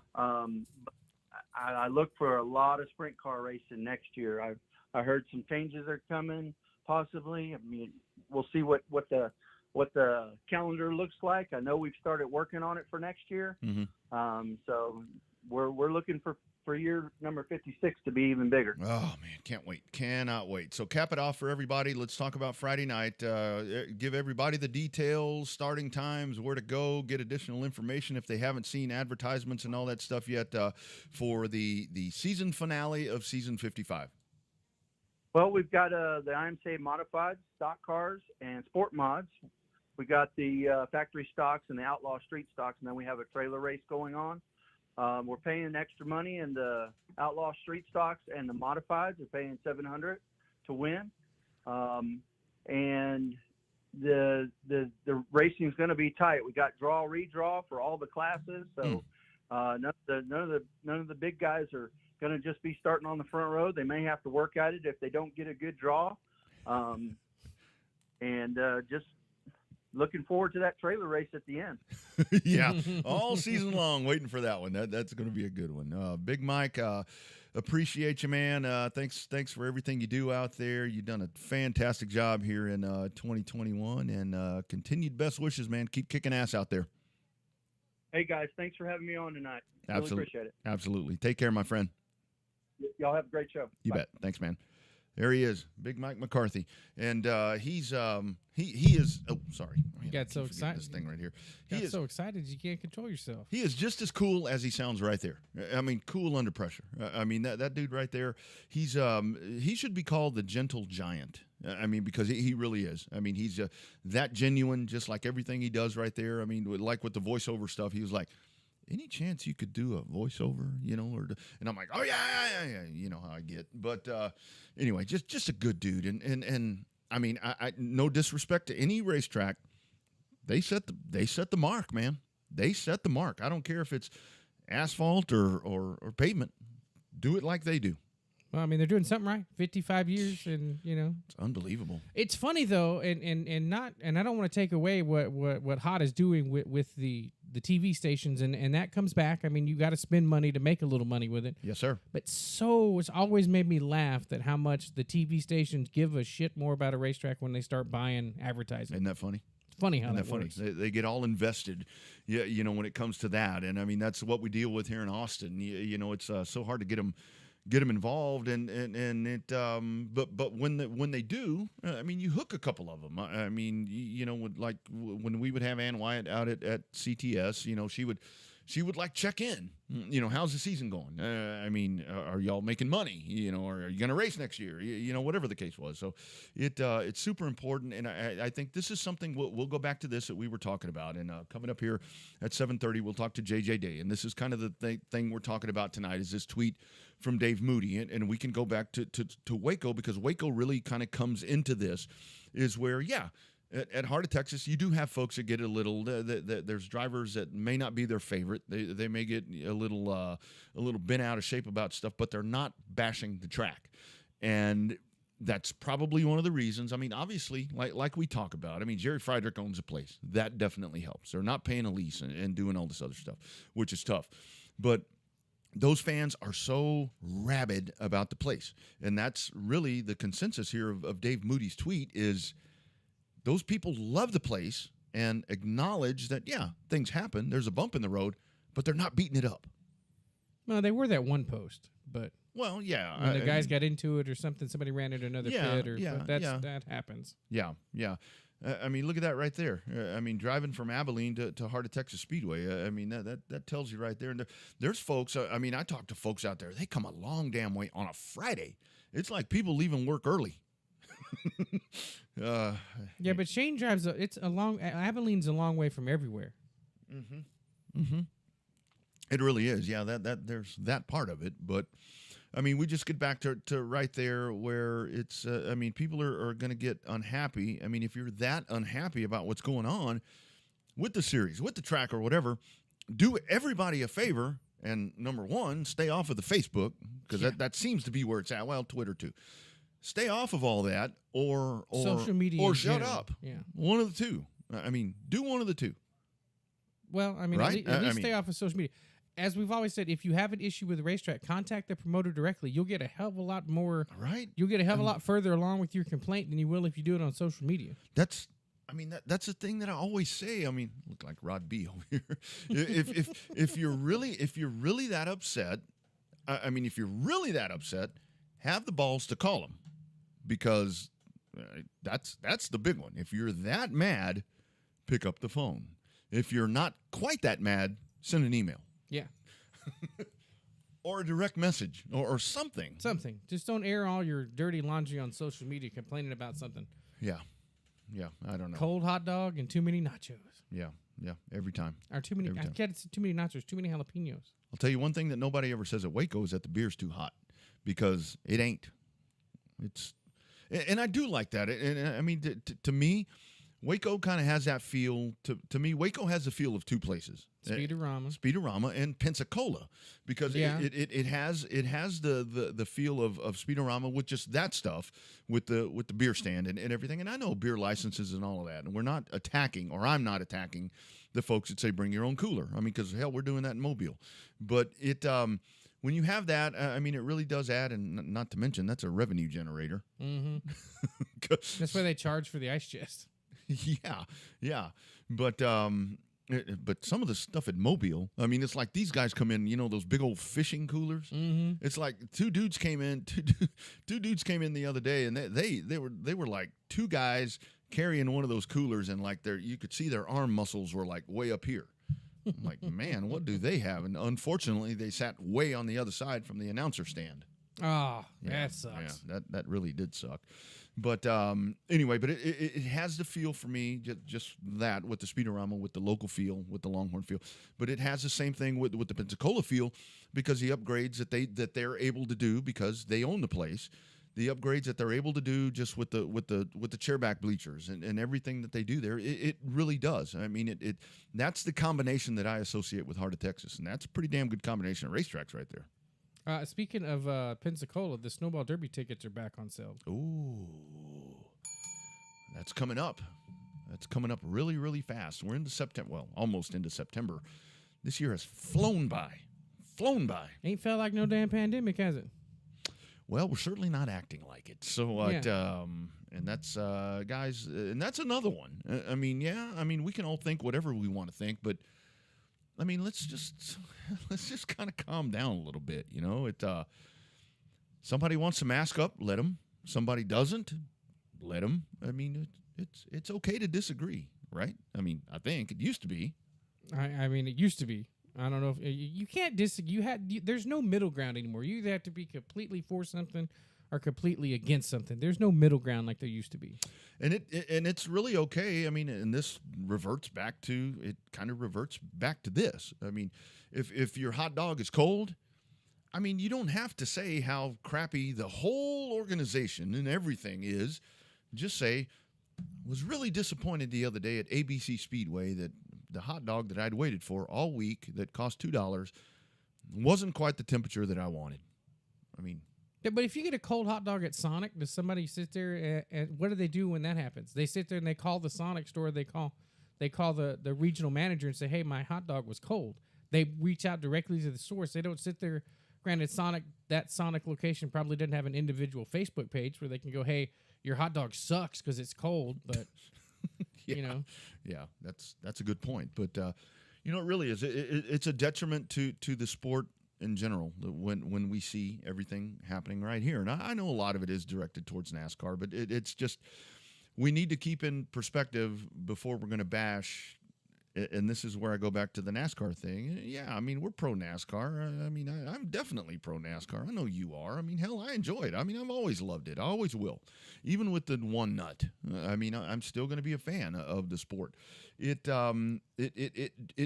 I look for a lot of sprint car racing next year. I heard some changes are coming, possibly. I mean, we'll see what the calendar looks like. I know we've started working on it for next year. Mm-hmm. So we're looking for year number 56 to be even bigger. Oh man, can't wait. Cannot wait. So cap it off for everybody. Let's talk about Friday night. Give everybody the details, starting times, where to go, get additional information if they haven't seen advertisements and all that stuff yet for the season finale of season 55. Well, we've got the IMCA modified stock cars and sport mods. We got the factory stocks and the outlaw street stocks, and then we have a trailer race going on. We're paying extra money in the outlaw street stocks, and the modifieds are paying $700 to win. And the racing is going to be tight. We got draw redraw for all the classes, so none of the big guys are going to just be starting on the front row. They may have to work at it if they don't get a good draw. And just looking forward to that trailer race at the end. Yeah, all season long waiting for that one. That's going to be a good one. Big Mike, appreciate you, man. Thanks for everything you do out there. You've done a fantastic job here in 2021, and continued best wishes, man. Keep kicking ass out there. Hey, guys, thanks for having me on tonight. Absolutely. Really appreciate it. Absolutely. Take care, my friend. Y'all have a great show. You Bye. bet. Thanks, man. There he is, Big Mike McCarthy, and he's he is. Oh, sorry, You got so excited. This thing right here. He is so excited you can't control yourself. He is just as cool as he sounds right there. I mean, cool under pressure. I mean, that dude right there. He's he should be called the gentle giant. I mean, because he really is. I mean, he's that genuine, just like everything he does right there. I mean, like with the voiceover stuff, he was like, any chance you could do a voiceover, and I'm like, oh yeah, you know how I get. But anyway, just a good dude, and I mean, I no disrespect to any racetrack, they set the mark, man. They set the mark. I don't care if it's asphalt or pavement. Do it like they do. Well, I mean, they're doing something right. 55 years, and It's unbelievable. it's funny though, and I don't want to take away what Hot is doing with the TV stations, and that comes back. I mean, you got to spend money to make a little money with it. Yes, sir. But it's always made me laugh at how much the TV stations give a shit more about a racetrack when they start buying advertising. Isn't that funny? It's funny how Isn't that that funny? works. They get all invested, when it comes to that. And I mean, that's what we deal with here in Austin. It's so hard to get them involved, and it. But when they do, I mean, you hook a couple of them. I mean, when we would have Ann Wyatt out at CTS, she would like check in. How's the season going? I mean, are y'all making money? Or are you going to race next year? Whatever the case was. So it's super important, and I think this is something we'll go back to this that we were talking about, and coming up here at 7:30, we'll talk to JJ Day, and this is kind of the thing we're talking about tonight is this tweet from Dave Moody, and we can go back to Waco, because Waco really kind of comes into this, is where At Heart of Texas, you do have folks that get a little. There's drivers that may not be their favorite. They may get a little bent out of shape about stuff, but they're not bashing the track, and that's probably one of the reasons. I mean, obviously, like we talk about. I mean, Jerry Friedrich owns a place. That definitely helps. They're not paying a lease and doing all this other stuff, which is tough, but those fans are so rabid about the place, and that's really the consensus here of Dave Moody's tweet is. Those people love the place and acknowledge that, things happen. There's a bump in the road, but they're not beating it up. Well, they were that one post, but well, yeah, when the guys got into it or something, somebody ran into another pit, that happens. Yeah. I mean, look at that right there. I mean, driving from Abilene to Heart of Texas Speedway. I mean, that tells you right there. And there's folks. I mean, I talk to folks out there. They come a long damn way on a Friday. It's like people leaving work early. Yeah, but Shane drives. Abilene's a long way from everywhere. It really is. Yeah, that there's that part of it. But I mean, we just get back to right there where it's. I mean, people are going to get unhappy. I mean, if you're that unhappy about what's going on with the series, with the track, or whatever, do everybody a favor. And number one, stay off of the Facebook, because that seems to be where it's at. Well, Twitter too. Stay off of all that, or social media, or shut up. Yeah, one of the two. I mean, do one of the two. Well, I mean, right? at least stay off of social media. As we've always said, if you have an issue with the racetrack, contact the promoter directly. You'll get a hell of a lot more. Right. You'll get a hell of a lot further along with your complaint than you will if you do it on social media. That's the thing that I always say. I mean, look like Rod B over here. if you're really that upset, if you're really that upset, have the balls to call them. Because that's the big one. If you're that mad, pick up the phone. If you're not quite that mad, send an email. Yeah. Or a direct message or something. Something. Just don't air all your dirty laundry on social media complaining about something. Yeah. I don't know. Cold hot dog and too many nachos. Yeah. Every time. Or too many. I can't say too many nachos. Too many jalapenos. I'll tell you one thing that nobody ever says at Waco is that the beer's too hot, because it ain't. And I do like that. And I mean, to me, Waco kind of has that feel. To me, Waco has the feel of two places: Speedorama, and Pensacola, because it has the feel of Speedorama with just that stuff, with the beer stand and everything. And I know beer licenses and all of that, and we're not attacking, or I'm not attacking, the folks that say bring your own cooler. I mean, because hell, we're doing that in Mobile, but it. When you have that, I mean, it really does add, and not to mention, that's a revenue generator. Mm-hmm. That's why they charge for the ice chest. Yeah. But some of the stuff at Mobile, I mean, it's like these guys come in, those big old fishing coolers. Mm-hmm. It's like two dudes came in the other day, and they were like two guys carrying one of those coolers, and like you could see their arm muscles were like way up here. I'm like, man, what do they have? And unfortunately, they sat way on the other side from the announcer stand. Oh, that sucks. Yeah, that really did suck. But anyway, but it has the feel for me, just that with the Speedorama, with the local feel, with the Longhorn feel. But it has the same thing with the Pensacola feel, because the upgrades that they're able to do, because they own the place. The upgrades that they're able to do just with the chairback bleachers and everything that they do there, it really does. I mean, that's the combination that I associate with Heart of Texas, and that's a pretty damn good combination of racetracks right there. Speaking of Pensacola, the Snowball Derby tickets are back on sale. Ooh, that's coming up. That's coming up really, really fast. We're into September. Well, almost into September. This year has flown by. Flown by. Ain't felt like no damn pandemic, has it? Well, we're certainly not acting like it. So, and that's, guys, and that's another one. I mean, we can all think whatever we want to think, but I mean, let's just kind of calm down a little bit. You know, somebody wants to mask up, let them. Somebody doesn't, let them. I mean, it's okay to disagree, right? I mean, I think it used to be. I mean, it used to be. I don't know if you can't disagree. There's no middle ground anymore. You either have to be completely for something or completely against something. There's no middle ground like there used to be. And it's really okay. I mean, and this kind of reverts back to this. I mean, if your hot dog is cold, I mean, you don't have to say how crappy the whole organization and everything is. Just say, was really disappointed the other day at ABC Speedway that the hot dog that I'd waited for all week that cost $2 wasn't quite the temperature that I wanted. I mean, yeah, but if you get a cold hot dog at Sonic, does somebody sit there and what do they do when that happens? They sit there and they call the Sonic store. They call the regional manager and say, "Hey, my hot dog was cold." They reach out directly to the source. They don't sit there. Granted, that Sonic location probably doesn't have an individual Facebook page where they can go, "Hey, your hot dog sucks because it's cold," but yeah, you know, yeah, that's a good point. But you know, it really is. It's a detriment to the sport in general when we see everything happening right here. And I know a lot of it is directed towards NASCAR, but it's just we need to keep in perspective before we're going to bash. And this is where I go back to the NASCAR thing. Yeah, I mean, we're pro NASCAR. I mean, I'm definitely pro NASCAR. I know you are. I mean, hell, I enjoy it. I mean, I've always loved it. I always will. Even with the one nut. I mean, I'm still going to be a fan of the sport. It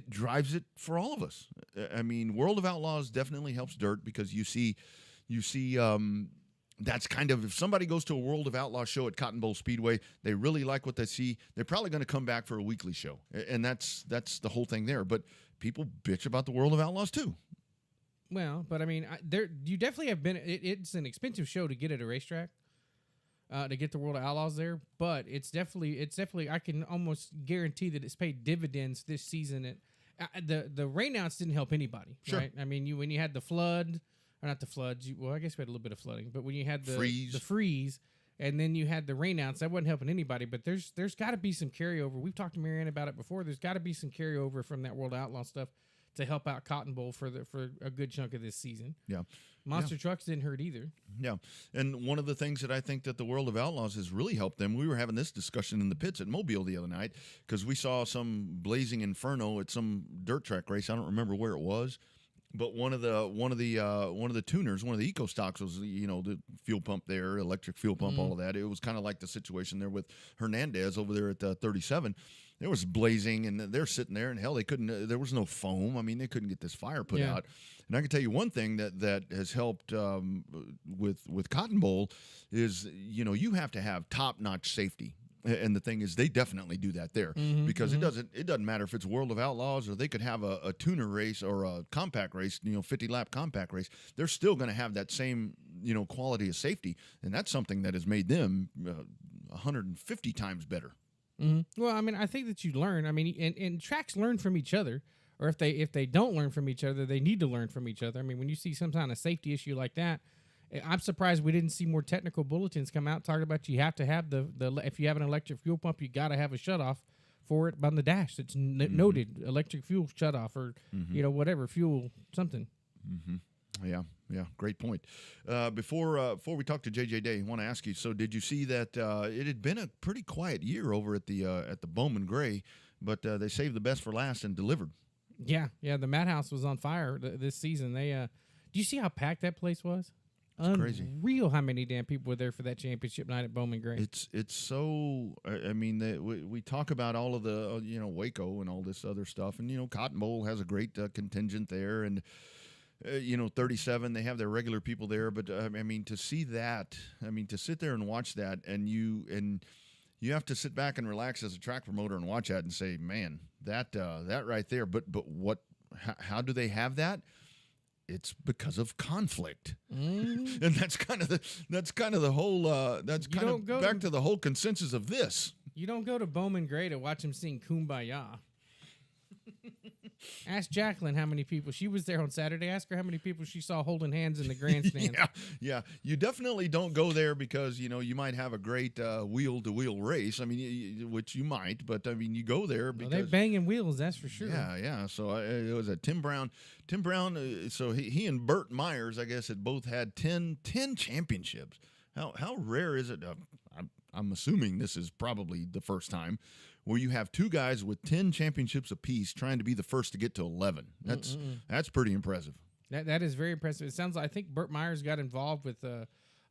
drives it for all of us. I mean, World of Outlaws definitely helps dirt because you see that's kind of, if somebody goes to a World of Outlaws show at Cotton Bowl Speedway, they really like what they see, they're probably going to come back for a weekly show. And that's the whole thing there. But people bitch about the World of Outlaws too. well, but I mean, you definitely have been. It's an expensive show to get at a racetrack, to get the World of Outlaws there. But it's definitely. I can almost guarantee that it's paid dividends this season. The rainouts didn't help anybody, Sure. right? I mean, when you had the flood. Or not the floods. Well, I guess we had a little bit of flooding, but when you had the freeze, and then you had the rainouts, that wasn't helping anybody. But there's got to be some carryover. We've talked to Marianne about it before. There's got to be some carryover from that World Outlaw stuff to help out Cotton Bowl for a good chunk of this season. Yeah, Monster Trucks didn't hurt either. Yeah, and one of the things that I think that the World of Outlaws has really helped them. We were having this discussion in the pits at Mobile the other night because we saw some blazing inferno at some dirt track race. I don't remember where it was. But one of the tuners, one of the eco stocks was, the fuel pump there, electric fuel pump, all of that. It was kind of like the situation there with Hernandez over there at 37. There was blazing, and they're sitting there, and hell, they couldn't. There was no foam. I mean, they couldn't get this fire put out. And I can tell you one thing that has helped with Cotton Bowl is you have to have top notch safety. And the thing is, they definitely do that there because it doesn't matter if it's World of Outlaws or they could have a tuner race or a compact race, 50-lap compact race. They're still going to have that same, quality of safety, and that's something that has made them 150 times better. Mm-hmm. Well, I mean, I think that you learn. I mean, and tracks learn from each other, or if they don't learn from each other, they need to learn from each other. I mean, when you see some kind of safety issue like that. I'm surprised we didn't see more technical bulletins come out talking about you have to have the if you have an electric fuel pump, you got to have a shutoff for it on the dash. It's noted electric fuel shutoff or whatever fuel something. Mm-hmm. Yeah, great point. Before we talk to JJ Day, I want to ask you. So, did you see that it had been a pretty quiet year over at the Bowman Gray, but they saved the best for last and delivered. Yeah. The Madhouse was on fire this season. They do you see how packed that place was? It's crazy. Unreal how many damn people were there for that championship night at Bowman Gray. It's so. I mean, we talk about all of the Waco and all this other stuff, and Cotton Bowl has a great contingent there, and 37 they have their regular people there. But I mean, to see that, to sit there and watch that, and you have to sit back and relax as a track promoter and watch that and say, man, that right there. But what? How do they have that? it's because of conflict, Mm. and that's kind of the whole that's You kind don't of go back to- to the whole consensus of this. You don't go to Bowman Gray to watch him sing Kumbaya. Ask Jacqueline how many people she was there on Saturday. Ask her how many people she saw holding hands in the grandstand. Yeah. You definitely don't go there because you might have a great wheel-to-wheel race. I mean, which you might, but I mean, you go there Well, because they're banging wheels, that's for sure. Yeah. So it was a Tim Brown. Tim Brown. So he and Burt Myers, I guess, had both had 10 championships. How rare is it? I'm assuming this is probably the first time where you have two guys with 10 championships apiece trying to be the first to get to 11. That's pretty impressive. That is very impressive. It sounds like I think Burt Myers got involved with a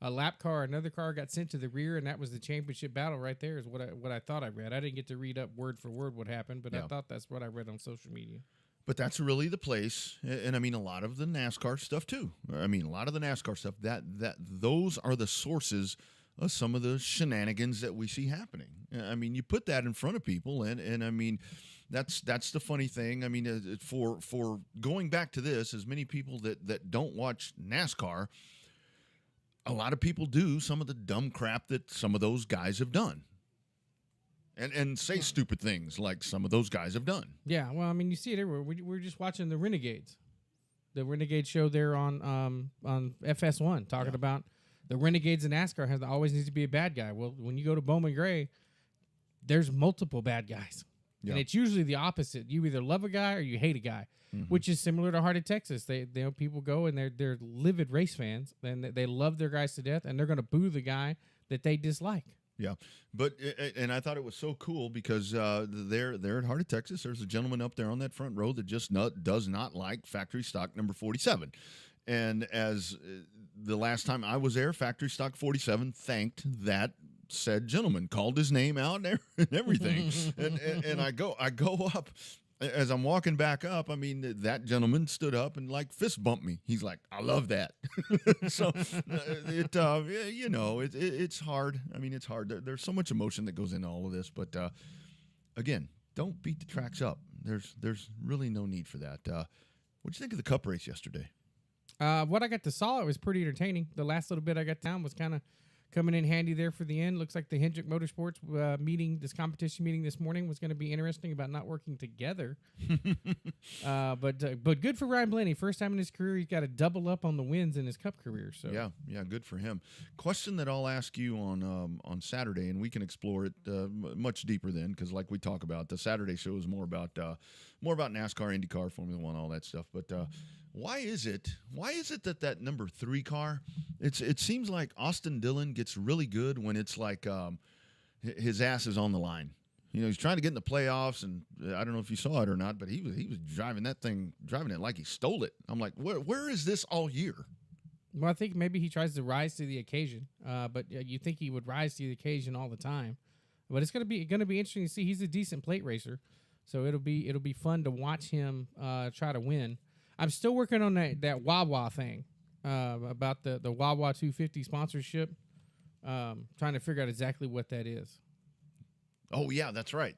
lap car. Another car got sent to the rear, and that was the championship battle right there. Is what I thought I read. I didn't get to read up word for word what happened, but I thought that's what I read on social media. But that's really the place, and I mean a lot of the NASCAR stuff too. I mean a lot of the NASCAR stuff that those are the sources of some of the shenanigans that we see happening. I mean, you put that in front of people, and I mean, that's the funny thing. I mean, for going back to this, as many people that don't watch NASCAR, a lot of people do some of the dumb crap that some of those guys have done, and say stupid things like some of those guys have done. Yeah, well, I mean, you see it everywhere. We're just watching the Renegades, the Renegade show there on FS1, talking about the Renegades in NASCAR always needs to be a bad guy. Well, when you go to Bowman Gray, there's multiple bad guys. Yeah. And it's usually the opposite. You either love a guy or you hate a guy, which is similar to Heart of Texas. They people go and they're livid race fans, and they love their guys to death, and they're going to boo the guy that they dislike. Yeah, but and I thought it was so cool because there at Heart of Texas, there's a gentleman up there on that front row that just does not like factory stock number 47. And as the last time I was there, factory stock 47 thanked that said gentleman, called his name out and everything. and I go up as I'm walking back up. I mean, that gentleman stood up and like fist bumped me. He's like, "I love that." So it's hard. I mean, it's hard. There's so much emotion that goes into all of this. But again, don't beat the tracks up. There's really no need for that. What'd you think of the Cup race yesterday? What I got to saw, it was pretty entertaining. The last little bit I got down was kind of coming in handy there for the end. Looks like the Hendrick Motorsports competition meeting this morning was going to be interesting about not working together. But good for Ryan Blaney. First time in his career, he's got to double up on the wins in his Cup career. So yeah, good for him. Question that I'll ask you on Saturday, and we can explore it much deeper then, because like we talk about, the Saturday show is more about NASCAR, IndyCar, Formula One, all that stuff. But why is it that number 3 car? It seems like Austin Dillon gets really good when it's like his ass is on the line. He's trying to get in the playoffs, and I don't know if you saw it or not, but he was driving it like he stole it. I'm like, where is this all year? Well, I think maybe he tries to rise to the occasion, but you think he would rise to the occasion all the time. But it's gonna be interesting to see. He's a decent plate racer, so it'll be fun to watch him try to win. I'm still working on that Wawa thing about the Wawa 250 sponsorship. Trying to figure out exactly what that is. Oh yeah, that's right.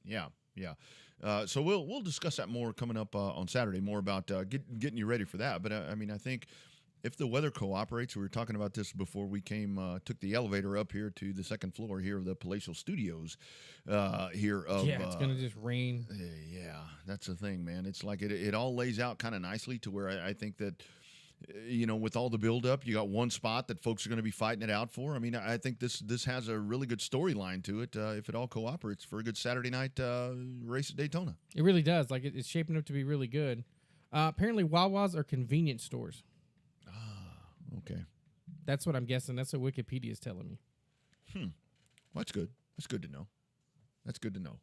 Yeah. So we'll discuss that more coming up on Saturday. More about getting you ready for that. But I mean, I think if the weather cooperates, we were talking about this before we took the elevator up here to the second floor here of the Palatial Studios. It's gonna just rain. Yeah, that's the thing, man. It's like it all lays out kind of nicely to where I think that, with all the buildup, you got one spot that folks are going to be fighting it out for. I mean, I think this has a really good storyline to it if it all cooperates for a good Saturday night race at Daytona. It really does. Like it's shaping up to be really good. Apparently, Wawas are convenience stores. Okay. That's what I'm guessing. That's what Wikipedia is telling me. Well, that's good. That's good to know.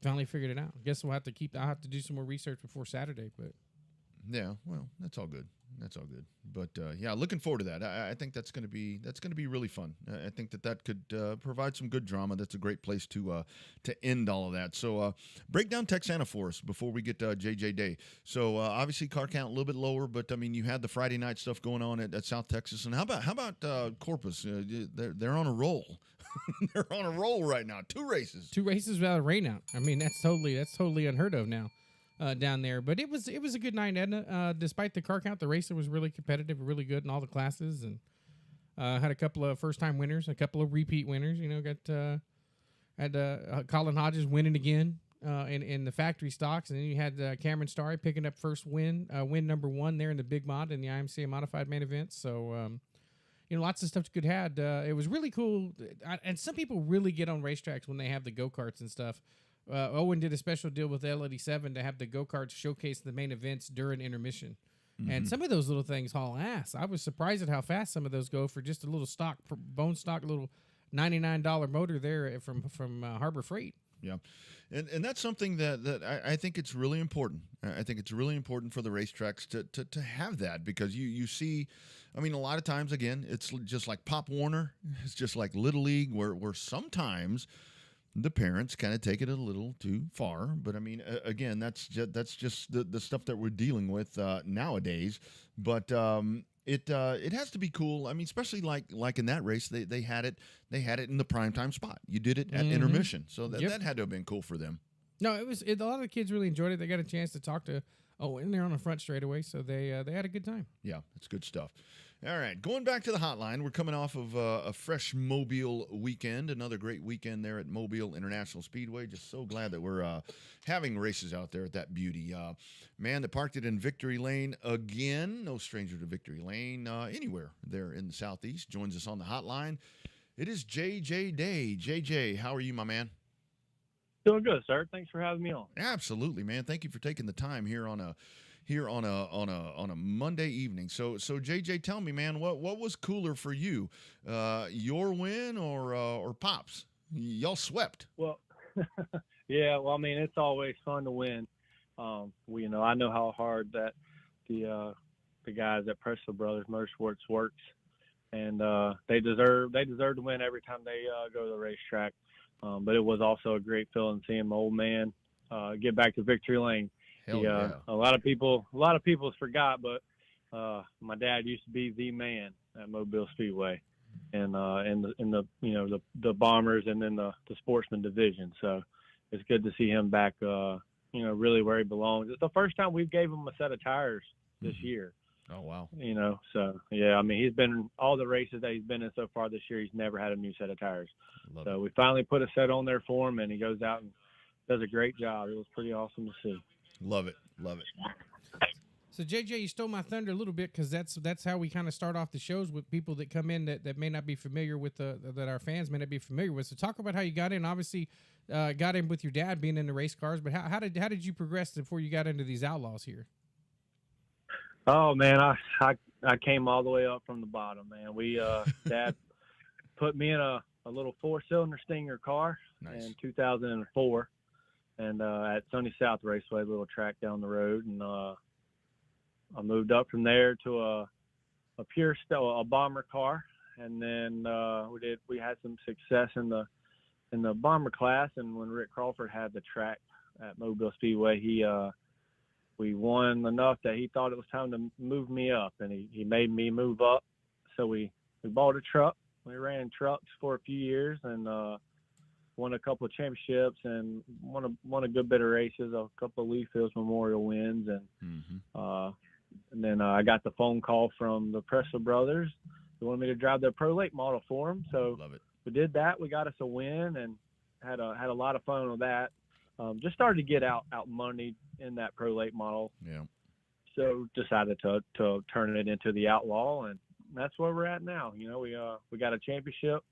Finally figured it out. Guess I'll have to do some more research before Saturday, but yeah, well, that's all good. But looking forward to that. I think that's going to be really fun. I think that could provide some good drama. That's a great place to end all of that. So break down Texana for us before we get JJ Day. So obviously car count a little bit lower, but I mean you had the Friday night stuff going on at South Texas. And how about Corpus? They're on a roll. They're on a roll right now. 2 races. 2 races without a rainout. I mean that's totally unheard of now. down there. But it was a good night, Edna. Despite the car count, the racer was really competitive, really good in all the classes, and had a couple of first time winners, a couple of repeat winners. Had Colin Hodges winning again in the factory stocks, and then you had Cameron Starry picking up first win number 1 there in the big mod in the IMCA modified main event. So lots of stuff good had. It was really cool, and some people really get on racetracks when they have the go-karts and stuff. Owen did a special deal with L87 to have the go-karts showcase the main events during intermission. Mm-hmm. And some of those little things haul ass. I was surprised at how fast some of those go for just a little bone stock little $99 motor there from Harbor Freight. Yeah, and that's something that I think it's really important. I think it's really important for the racetracks to have that, because you see, I mean, a lot of times, again, it's just like Pop Warner, it's just like Little League, where sometimes the parents kind of take it a little too far. But I mean, again, that's just the stuff that we're dealing with nowadays. But it has to be cool. I mean, especially like in that race, they had it in the primetime spot. You did it at intermission, so that had to have been cool for them. No, a lot of the kids really enjoyed it. They got a chance to talk to Owen there on the front straightaway, so they had a good time. Yeah, it's good stuff. All right, going back to the hotline, we're coming off of a fresh Mobile weekend, another great weekend there at Mobile International Speedway. Just so glad that we're having races out there at that beauty. Man that parked it in Victory Lane again, no stranger to Victory Lane, anywhere there in the Southeast, joins us on the hotline. It is JJ Day. JJ, how are you, my man? Doing good, sir. Thanks for having me on. Absolutely, man. Thank you for taking the time here on a Monday evening. So JJ, tell me, man, what was cooler for you, your win or Pop's? Y'all swept. Well, yeah. Well, I mean, it's always fun to win. I know how hard that the guys at Presley Brothers Motorsports works, and they deserve to win every time they go to the racetrack. But it was also a great feeling seeing my old man get back to Victory Lane. Yeah. A lot of people forgot, but my dad used to be the man at Mobile Speedway, and in the Bombers and then the Sportsman division. So it's good to see him back, really where he belongs. It's the first time we've gave him a set of tires this year. Oh wow. So yeah, I mean, he's been all the races that he's been in so far this year. He's never had a new set of tires. So we finally put a set on there for him, and he goes out and does a great job. It was pretty awesome to see. Love it. So JJ, you stole my thunder a little bit, because that's how we kind of start off the shows with people that come in that may not be familiar with that our fans may not be familiar with. So talk about how you got in. Obviously, got in with your dad being in the race cars, but how did you progress before you got into these outlaws here? Oh man, I came all the way up from the bottom, man. We Dad put me in a little 4-cylinder Stinger car in 2004, and at Sunny South Raceway, a little track down the road, and I moved up from there to a bomber car, and then we had some success in the bomber class, and when Rick Crawford had the track at Mobile Speedway, we won enough that he thought it was time to move me up, and he made me move up. So we bought a truck. We ran trucks for a few years and won a couple of championships and won a good bit of races, a couple of Lee Fields Memorial wins, and then I got the phone call from the Presley Brothers. They wanted me to drive their Pro Lake model for them. So we did that. We got us a win and had a lot of fun with that. Just started to get out money in that Pro Lake model. Yeah. So decided to turn it into the Outlaw, and that's where we're at now. We got a championship,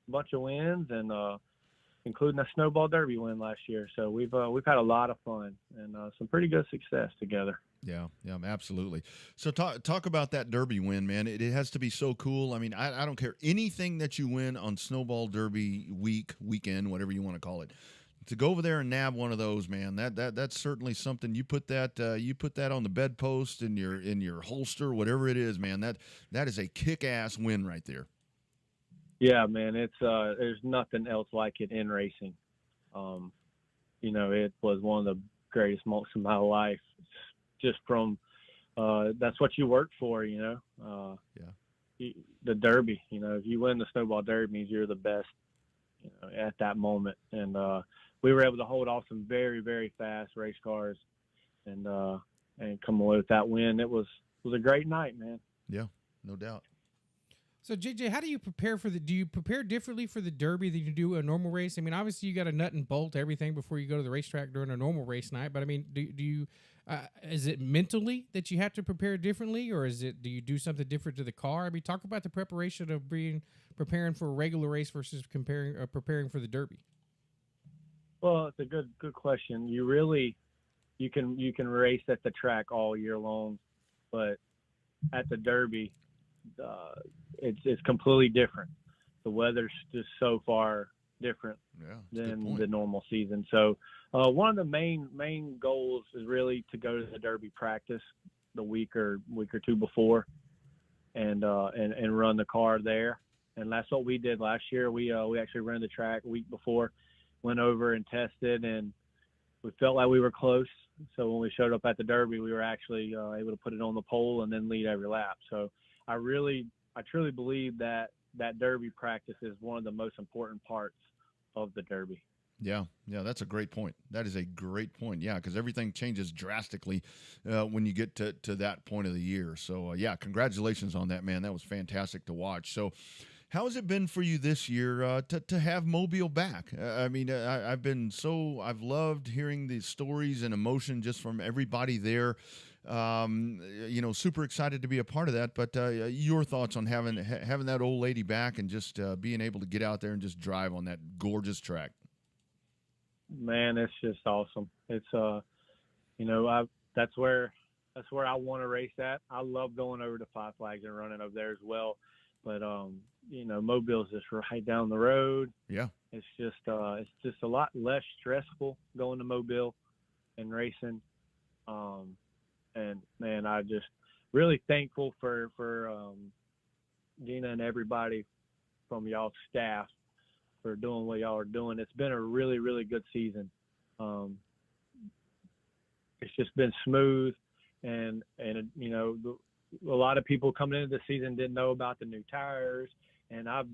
a bunch of wins, and including a snowball derby win last year. So we've had a lot of fun and some pretty good success together. Yeah, absolutely. So talk about that Derby win, man. It has to be so cool. I mean, I don't care anything that you win on Snowball Derby weekend, whatever you want to call it. To go over there and nab one of those, man, that's certainly something. You put that on the bedpost in your holster, whatever it is, man. That is a kick-ass win right there. Yeah, man. It's there's nothing else like it in racing. It was one of the greatest moments of my life. Just from that's what you work for, the Derby. If you win the Snowball Derby, means you're the best, at that moment. And we were able to hold off some very, very fast race cars and come away with that win. It was a great night, man. Yeah, no doubt. So JJ, how do you prepare for do you prepare differently for the Derby than you do a normal race? I mean, obviously you got to nut and bolt everything before you go to the racetrack during a normal race night. But I mean, do you is it mentally that you have to prepare differently, or do you do something different to the car? I mean, talk about the preparation of preparing for a regular race versus preparing for the Derby. Well, it's a good question. You can race at the track all year long, but at the Derby, it's completely different. The weather's just so far different than the normal season. So one of the main goals is really to go to the Derby practice the week or two before, and run the car there. And that's what we did last year. We actually ran the track a week before, went over and tested, and we felt like we were close. So when we showed up at the Derby, we were actually able to put it on the pole and then lead every lap. So I truly believe that Derby practice is one of the most important parts of the Derby. Yeah, that's a great point. That is a great point. Yeah, because everything changes drastically when you get to that point of the year. So, congratulations on that, man. That was fantastic to watch. So, how has it been for you this year to have Mobile back? I mean, I've loved hearing the stories and emotion just from everybody there. Super excited to be a part of that. But your thoughts on having that old lady back and just being able to get out there and just drive on that gorgeous track? Man, it's just awesome. It's that's where I want to race at. I love going over to Five Flags and running over there as well. But Mobile's just right down the road. Yeah, it's just a lot less stressful going to Mobile and racing. And man, I just really thankful for Gina and everybody from y'all's staff for doing what y'all are doing. It's been a really, really good season. It's just been smooth, and a lot of people coming into the season didn't know about the new tires, and I've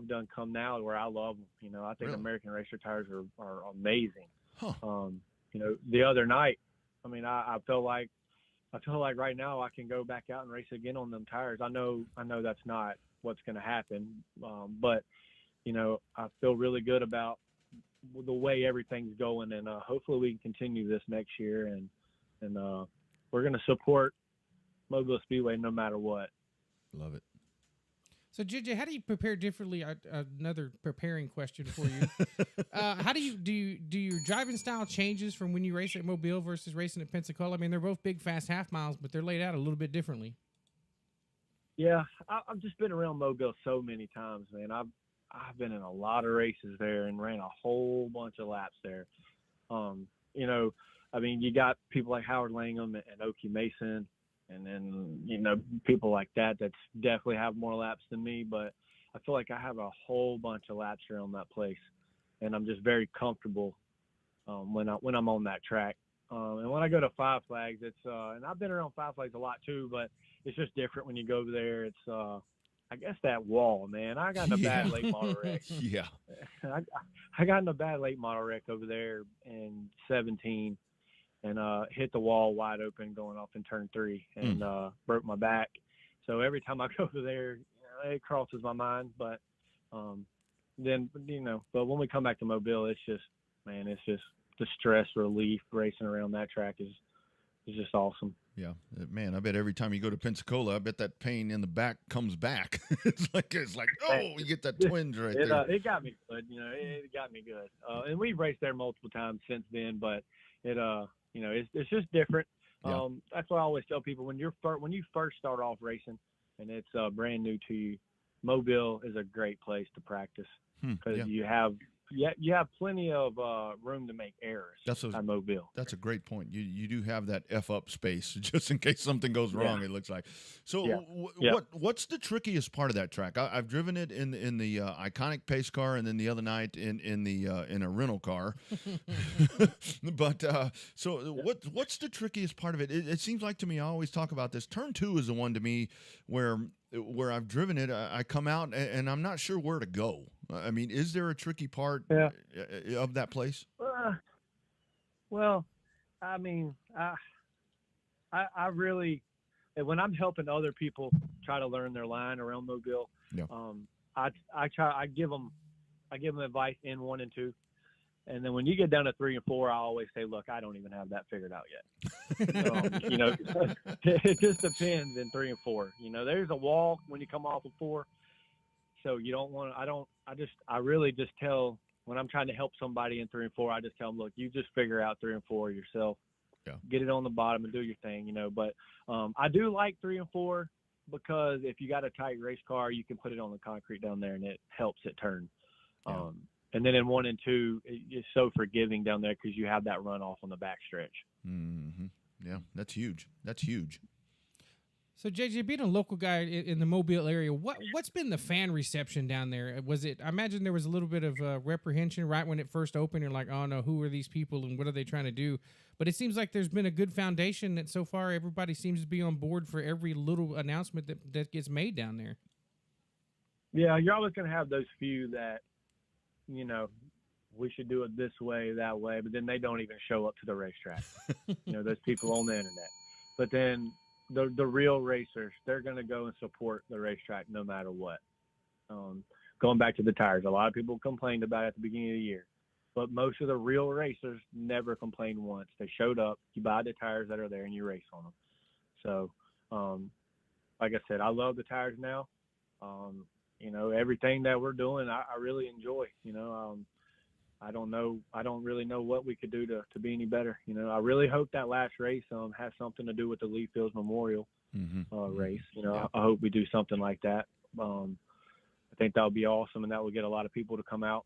done come now where I love them. I think Really? American Racer tires are amazing. Huh. The other night, I feel like right now I can go back out and race again on them tires. I know that's not what's going to happen, but I feel really good about the way everything's going, and hopefully we can continue this next year, and we're going to support Mobile Speedway no matter what. Love it. So, JJ, how do you prepare differently? Another preparing question for you. How do your driving style changes from when you race at Mobile versus racing at Pensacola? I mean, they're both big, fast half miles, but they're laid out a little bit differently. Yeah, I've just been around Mobile so many times, man. I've been in a lot of races there and ran a whole bunch of laps there. You got people like Howard Langham and Okie Mason, and then, people like that definitely have more laps than me, but I feel like I have a whole bunch of laps around that place, and I'm just very comfortable when I'm on that track. And when I go to Five Flags, it's and I've been around Five Flags a lot too, but it's just different when you go over there. It's I guess that wall, man. I got in a bad late model wreck. Yeah. I got in a bad late model wreck over there in 17. And hit the wall wide open going off in turn 3 and broke my back. So every time I go over there, it crosses my mind. But but when we come back to Mobile, it's just the stress relief racing around that track is just awesome. Yeah, man, I bet every time you go to Pensacola, I bet that pain in the back comes back. it's like you get that twinge right there. It got me good. It got me good. And we've raced there multiple times since then, but it's just different. Yeah. That's what I always tell people when you first start off racing and it's brand new to you. Mobile is a great place to practice because you have plenty of room to make errors at Mobile. That's a great point. You do have that F up space just in case something goes wrong. It looks like. So what's the trickiest part of that track? I've driven it in the iconic pace car, and then the other night in a rental car. But what's the trickiest part of it? It seems like to me, I always talk about this. Turn 2 is the one to me where I've driven it. I come out and I'm not sure where to go. I mean, is there a tricky part of that place? I really, when I'm helping other people try to learn their line around Mobile, Yeah. I give them advice in 1 and 2. And then when you get down to 3 and 4, I always say, look, I don't even have that figured out yet. You know, it just depends in 3 and 4. You know, there's a wall when you come off of 4. So you don't want to, I really just tell, when I'm trying to help somebody in 3 and 4, I just tell them, look, you just figure out 3 and 4 yourself. Yeah. Get it on the bottom and do your thing, you know. But I do like 3 and 4 because if you got a tight race car, you can put it on the concrete down there and it helps it turn. Yeah. And then in 1 and 2, it's so forgiving down there because you have that runoff on the back stretch. Mm-hmm. Yeah, that's huge. That's huge. So JJ, being a local guy in the Mobile area, what's been the fan reception down there? Was it? I imagine there was a little bit of reprehension right when it first opened. You're like, oh no, who are these people and what are they trying to do? But it seems like there's been a good foundation that so far everybody seems to be on board for every little announcement that gets made down there. Yeah, you're always going to have those few that, you know, we should do it this way, that way, but then they don't even show up to the racetrack. You know, those people on the internet. But then the real racers, they're going to go and support the racetrack no matter what. Going back to the tires, a lot of people complained about it at the beginning of the year, but most of the real racers never complained once. They showed up, you buy the tires that are there, and you race on them. So, like I said, I love the tires now. You know, everything that we're doing, I really enjoy. You know, I don't really know what we could do to be any better. You know, I really hope that last race has something to do with the Lee Fields Memorial race. You know, Yeah. I hope we do something like that. I think that would be awesome, and that would get a lot of people to come out.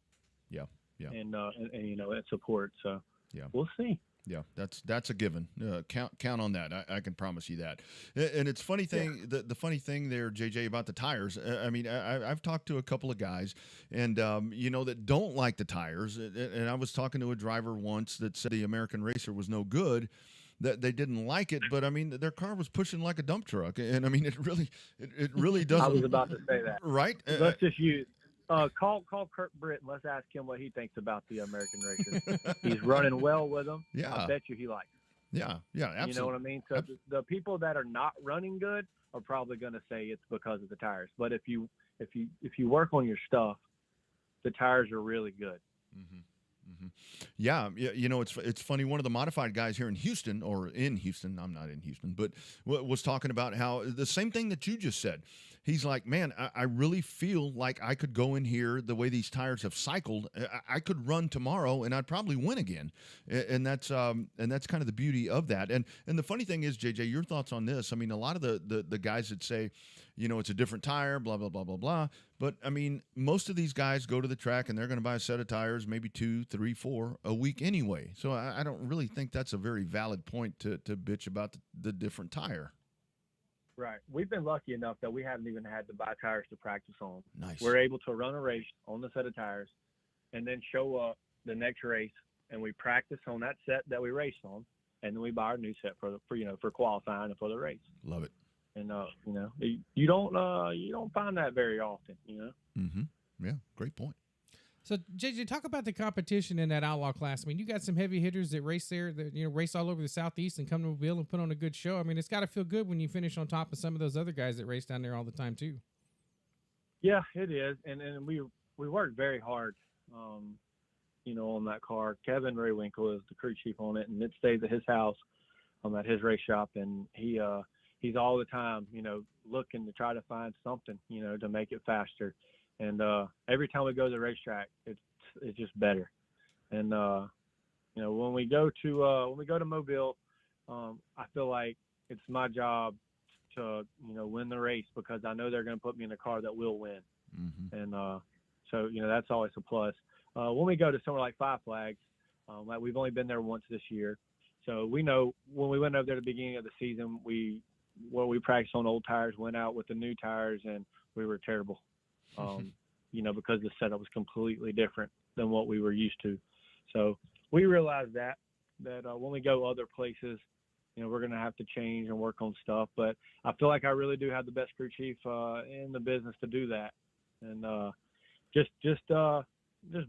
Yeah. Yeah. And you know, and support. So Yeah. we'll see. Yeah, that's a given. Count on that. I can promise you that. And it's funny thing. Yeah. The funny thing there, JJ, about the tires. I mean, I've talked to a couple of guys, and you know, that don't like the tires. And I was talking to a driver once that said the American Racer was no good. That they didn't like it, but I mean, their car was pushing like a dump truck, and I mean, it really doesn't. I was about to say that. Right? Let's just use. Call Kurt Britt and let's ask him what he thinks about the American racers. He's running well with them. Yeah. I bet you he likes it. Yeah, absolutely. You know what I mean? So the people that are not running good are probably going to say it's because of the tires. But if you work on your stuff, the tires are really good. Mm-hmm. Mm-hmm. Yeah, you know, it's funny. One of the modified guys here in Houston, I'm not in Houston, but was talking about how the same thing that you just said. He's like, man, I really feel like I could go in here the way these tires have cycled. I could run tomorrow and I'd probably win again. And that's kind of the beauty of that. And the funny thing is, JJ, your thoughts on this? I mean, a lot of the guys that say, you know, it's a different tire, blah, blah, blah, blah, blah. But, I mean, most of these guys go to the track and they're going to buy a set of tires, maybe 2, 3, 4 a week anyway. So I don't really think that's a very valid point to bitch about the different tire. Right. We've been lucky enough that we haven't even had to buy tires to practice on. Nice. We're able to run a race on the set of tires and then show up the next race and we practice on that set that we raced on, and then we buy our new set for qualifying and for the race. Love it. And you know, you don't find that very often, you know. Mm-hmm. Yeah, great point. So JJ, talk about the competition in that outlaw class. I mean, you got some heavy hitters that race there, that race all over the Southeast and come to Mobile and put on a good show. I mean, it's got to feel good when you finish on top of some of those other guys that race down there all the time too. Yeah, it is, and we worked very hard, you know, on that car. Kevin Raywinkle is the crew chief on it, and it stays at his house, at his race shop, and he's all the time, you know, looking to try to find something, you know, to make it faster. And every time we go to the racetrack, it's just better. And you know, when we go to Mobile, I feel like it's my job to, you know, win the race because I know they're going to put me in a car that will win. Mm-hmm. And so, you know, that's always a plus. When we go to somewhere like Five Flags, like we've only been there once this year, so we know when we went over there at the beginning of the season, we practiced on old tires, went out with the new tires, and we were terrible. You know, because the setup was completely different than what we were used to. So we realized that when we go other places, you know, we're going to have to change and work on stuff. But I feel like I really do have the best crew chief in the business to do that. And just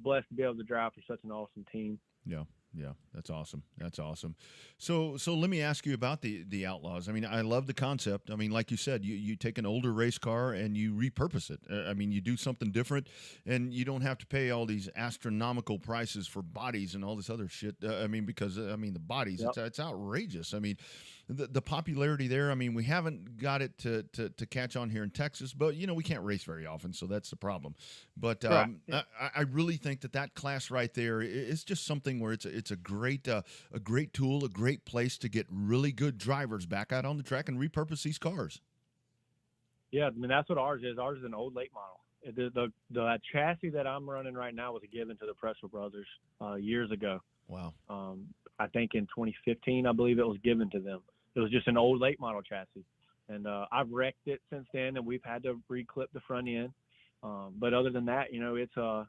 blessed to be able to drive for such an awesome team. Yeah. Yeah, that's awesome. That's awesome. So let me ask you about the Outlaws. I mean, I love the concept. I mean, like you said, you take an older race car and you repurpose it. I mean, you do something different, and you don't have to pay all these astronomical prices for bodies and all this other shit. I mean, because the bodies, Yep. it's outrageous. I mean, the popularity there. I mean, we haven't got it to catch on here in Texas, but we can't race very often, so that's the problem. But Right. I really think that class right there is just something where it's a great tool, a great place to get really good drivers back out on the track and repurpose these cars. Yeah, I mean, that's what ours is. Ours is an old late model. The chassis that I'm running right now was given to the Pressel brothers years ago. Wow. I think in 2015, I believe it was given to them. It was just an old late model chassis. And I've wrecked it since then, and we've had to reclip the front end. But other than that, it's now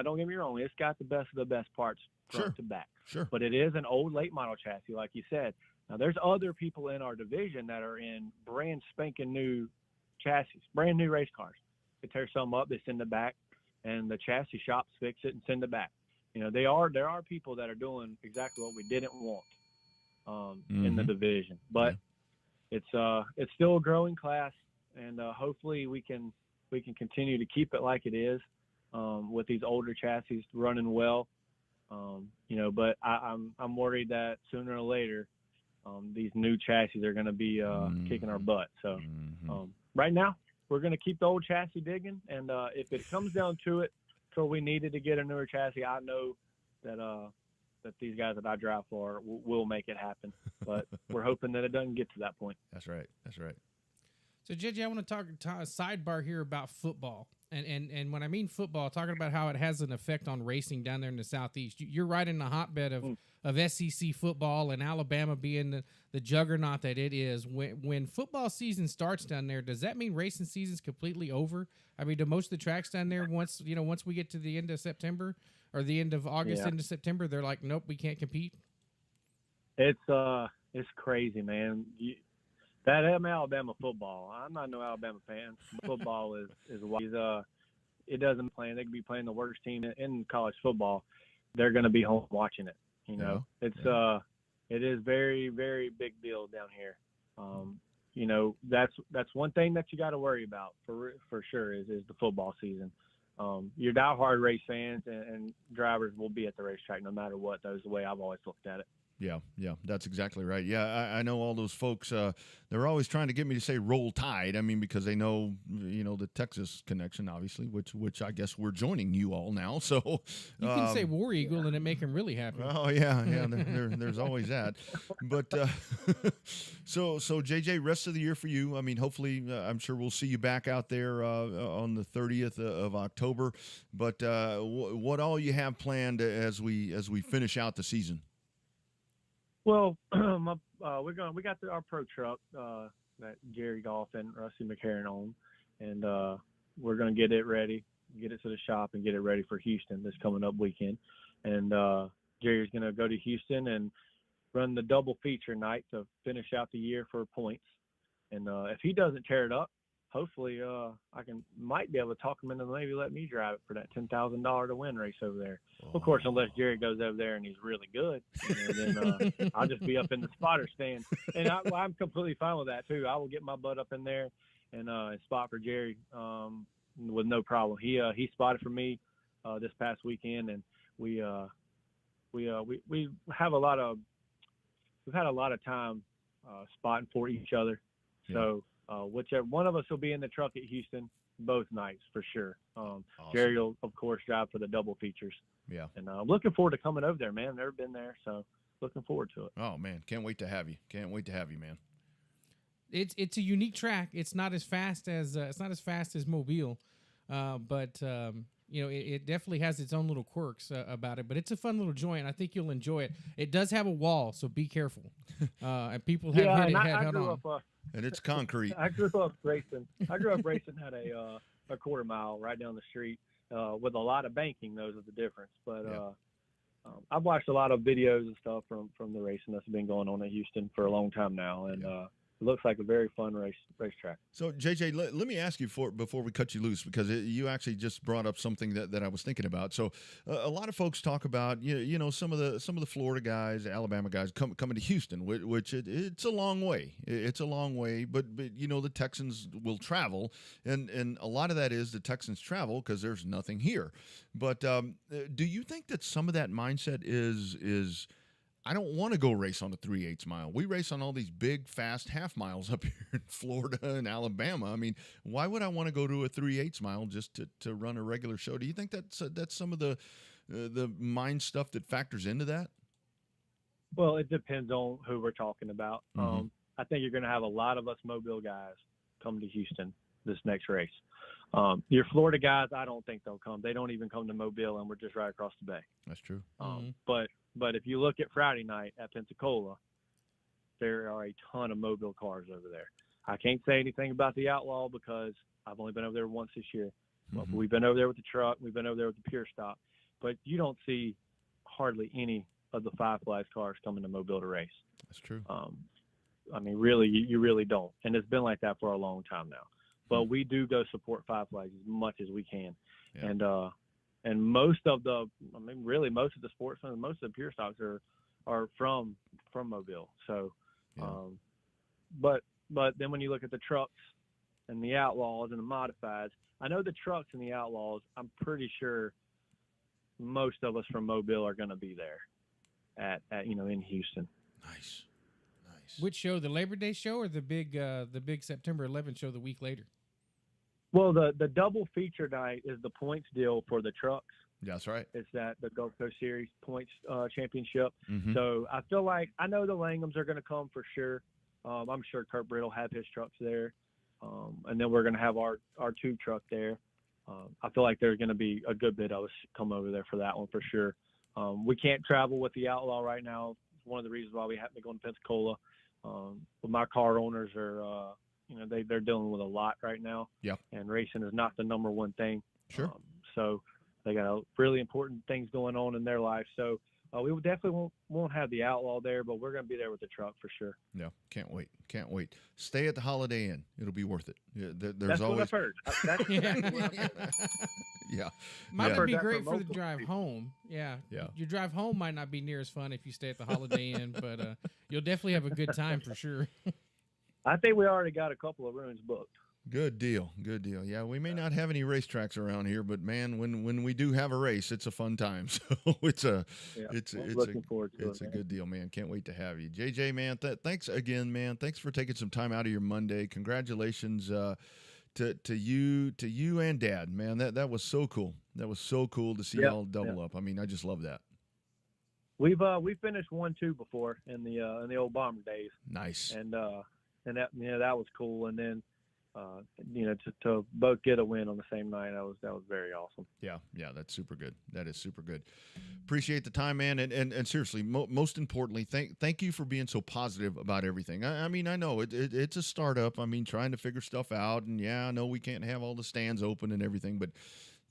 don't get me wrong, it's got the best of the best parts front to back. Sure. But it is an old late model chassis, like you said. Now there's other people in our division that are in brand spanking new chassis, brand new race cars. They tear some up, they send it back, and the chassis shops fix it and send it back. There are people that are doing exactly what we didn't want in the division, but it's still a growing class, and hopefully we can continue to keep it like it is with these older chassis running well. But I'm worried that sooner or later these new chassis are going to be kicking our butt. So right now we're going to keep the old chassis digging, and if it comes down to it, so we needed to get a newer chassis, I know that these guys that I drive for will make it happen. But we're hoping that it doesn't get to that point. That's right. So, JJ, I want to talk a sidebar here about football. And when I mean football, talking about how it has an effect on racing down there in the Southeast. You're right in the hotbed of SEC football, and Alabama being the juggernaut that it is. When football season starts down there, does that mean racing season's completely over? I mean, do most of the tracks down there, once we get to the end of September or the end of August into September, they're like, nope, we can't compete? It's crazy, man. That Alabama football. I'm not no Alabama fan. Football is wild. It doesn't play. They could be playing the worst team in college football. They're going to be home watching it. It is very, very big deal down here. That's one thing that you got to worry about for sure is the football season. Your diehard race fans and drivers will be at the racetrack no matter what. That is the way I've always looked at it. Yeah, that's exactly right. Yeah, I know all those folks. They're always trying to get me to say "Roll Tide." I mean, because they know, the Texas connection, obviously, which I guess we're joining you all now. So you can say War Eagle, and it make them really happy. Oh yeah. There's always that. But so JJ, rest of the year for you. I mean, hopefully, I'm sure we'll see you back out there on the 30th of October. But what all you have planned as we finish out the season? Well, we got our pro truck that Jerry Goff and Rusty McCarron own, and we're gonna get it ready, get it to the shop, and get it ready for Houston this coming up weekend. And Jerry's gonna go to Houston and run the double feature night to finish out the year for points. And if he doesn't tear it up, hopefully I might be able to talk him into maybe let me drive it for that $10,000 to win race over there. Of course, unless Jerry goes over there and he's really good, then I'll just be up in the spotter stand. And I'm completely fine with that too. I will get my butt up in there and spot for Jerry with no problem. He spotted for me this past weekend, and we have we've had a lot of time spotting for each other. Yeah. So whichever one of us will be in the truck at Houston both nights for sure. Awesome. Jerry will, of course, drive for the double features. Yeah. And I'm looking forward to coming over there, man. Never been there, so looking forward to it. Oh man, can't wait to have you. Man. It's a unique track. It's not as fast as Mobile, but it definitely has its own little quirks about it. But it's a fun little joint. I think you'll enjoy it. It does have a wall, so be careful. And people have hit on. And it's concrete. I grew up racing at a quarter mile right down the street with a lot of banking. Those are the difference. But I've watched a lot of videos and stuff from the racing that's been going on in Houston for a long time now, and looks like a very fun racetrack. So, JJ, let me ask you before we cut you loose, because you actually just brought up something that I was thinking about. So, a lot of folks talk about some of the Florida guys, Alabama guys coming to Houston, which it's a long way. It's a long way, but the Texans will travel, and a lot of that is the Texans travel because there's nothing here. But do you think that some of that mindset is I don't want to go race on a 3/8 mile. We race on all these big, fast half miles up here in Florida and Alabama. I mean, why would I want to go to a 3/8 mile just to run a regular show? Do you think that's some of the mind stuff that factors into that? Well, it depends on who we're talking about. Mm-hmm. I think you're going to have a lot of us Mobile guys come to Houston this next race. Your Florida guys, I don't think they'll come. They don't even come to Mobile, and we're just right across the bay. That's true. But if you look at Friday night at Pensacola, there are a ton of Mobile cars over there. I can't say anything about the Outlaw because I've only been over there once this year. Mm-hmm. We've been over there with the truck. We've been over there with the Pure Stop. But you don't see hardly any of the Five Flags cars coming to Mobile to race. That's true. I mean, really, you really don't. And it's been like that for a long time now. But we do go support Five Flags as much as we can. Yeah. And most of the sportsmen, most of the pure stocks are from Mobile. So, yeah. But then when you look at the trucks and the Outlaws and the modifieds, I know the trucks and the Outlaws, I'm pretty sure most of us from Mobile are going to be there at in Houston. Nice. Which show, the Labor Day show or the big September 11th show the week later? Well, the double feature night is the points deal for the trucks. That's right. It's the Gulf Coast Series points championship. Mm-hmm. So I feel like I know the Langhams are going to come for sure. I'm sure Kurt Britt will have his trucks there, and then we're going to have our tube truck there. I feel like there's going to be a good bit of us come over there for that one for sure. We can't travel with the Outlaw right now. It's one of the reasons why we haven't been going to Pensacola. But my car owners are, they're dealing with a lot right now. Yeah. And racing is not the number one thing. Sure. So they got really important things going on in their life. So we definitely won't have the Outlaw there, but we're going to be there with the truck for sure. Yeah. Can't wait. Stay at the Holiday Inn. It'll be worth it. Yeah, there's that's always. What I've heard. That's exactly what I've heard. Yeah. Might yeah. be great for the drive home. Yeah. Your drive home might not be near as fun if you stay at the Holiday Inn, but you'll definitely have a good time for sure. I think we already got a couple of rooms booked. Good deal. Yeah, we may not have any racetracks around here, but man, when we do have a race, it's a fun time. So it's a good deal, man. Can't wait to have you, JJ. Man, thanks again, man. Thanks for taking some time out of your Monday. Congratulations to you and Dad, man. That was so cool. That was so cool to see y'all double up. I mean, I just love that. We finished 1-2 before in the old Bomber days. Nice. And that that was cool. And then to both get a win on the same night, that was very awesome. Yeah, that's super good. That is super good. Appreciate the time, man. And seriously, most importantly, thank you for being so positive about everything. I mean, I know it's a startup. I mean, trying to figure stuff out, and I know we can't have all the stands open and everything, but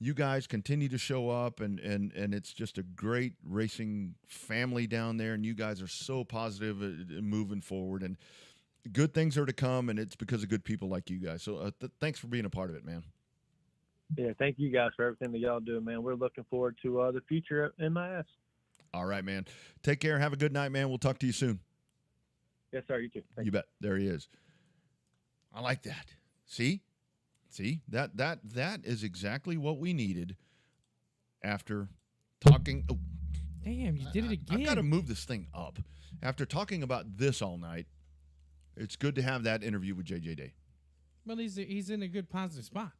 you guys continue to show up, and it's just a great racing family down there, and you guys are so positive moving forward, and good things are to come, and it's because of good people like you guys. So thanks for being a part of it, man. Yeah, thank you guys for everything that y'all do, man. We're looking forward to the future at MIS. All right, man. Take care. Have a good night, man. We'll talk to you soon. Yes, sir. You too. Thank you. Bet. There he is. I like that. See, that is exactly what we needed after talking. Oh, damn, you did it again. I've got to move this thing up. After talking about this all night, it's good to have that interview with JJ Day. Well, he's in a good positive spot.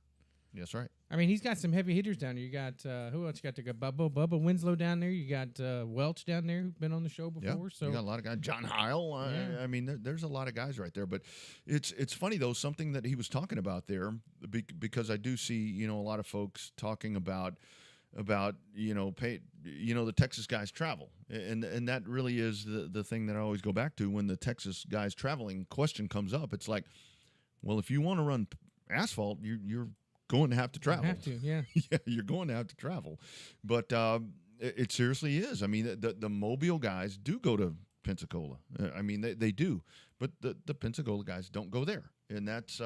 That's right. I mean, he's got some heavy hitters down there. You got who else? You got Bubba Winslow down there. You got Welch down there who's been on the show before. Yeah, so you got a lot of guys. John Heil. I mean, there's a lot of guys right there. But it's funny though, something that he was talking about there, because I do see a lot of folks talking about the Texas guys travel, and that really is the thing that I always go back to when the Texas guys traveling question comes up. It's like, well, if you want to run asphalt, you're going to have to travel. You have to, yeah. Yeah, you're going to have to travel. But it seriously is. I mean, the Mobile guys do go to Pensacola. I mean, they do. but the Pensacola guys don't go there, and that's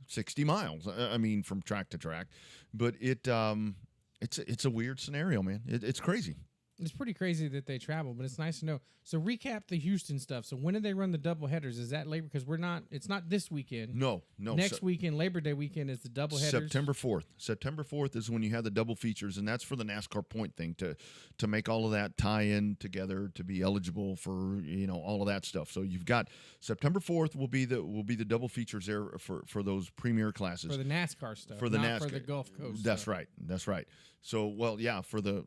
60 miles. I mean, from track to track, but it's a weird scenario, man. It's crazy. It's pretty crazy that they travel, but it's nice to know. So recap the Houston stuff. So when do they run the double headers? Is that Labor? Because it's not this weekend. No. Next weekend, Labor Day weekend, is the double headers. September 4th. September 4th is when you have the double features, and that's for the NASCAR point thing to make all of that tie in together to be eligible for all of that stuff. So you've got September 4th will be the double features there for those premier classes for the NASCAR stuff. For the not NASCAR, for the Gulf Coast. That's stuff. right. That's right. So for the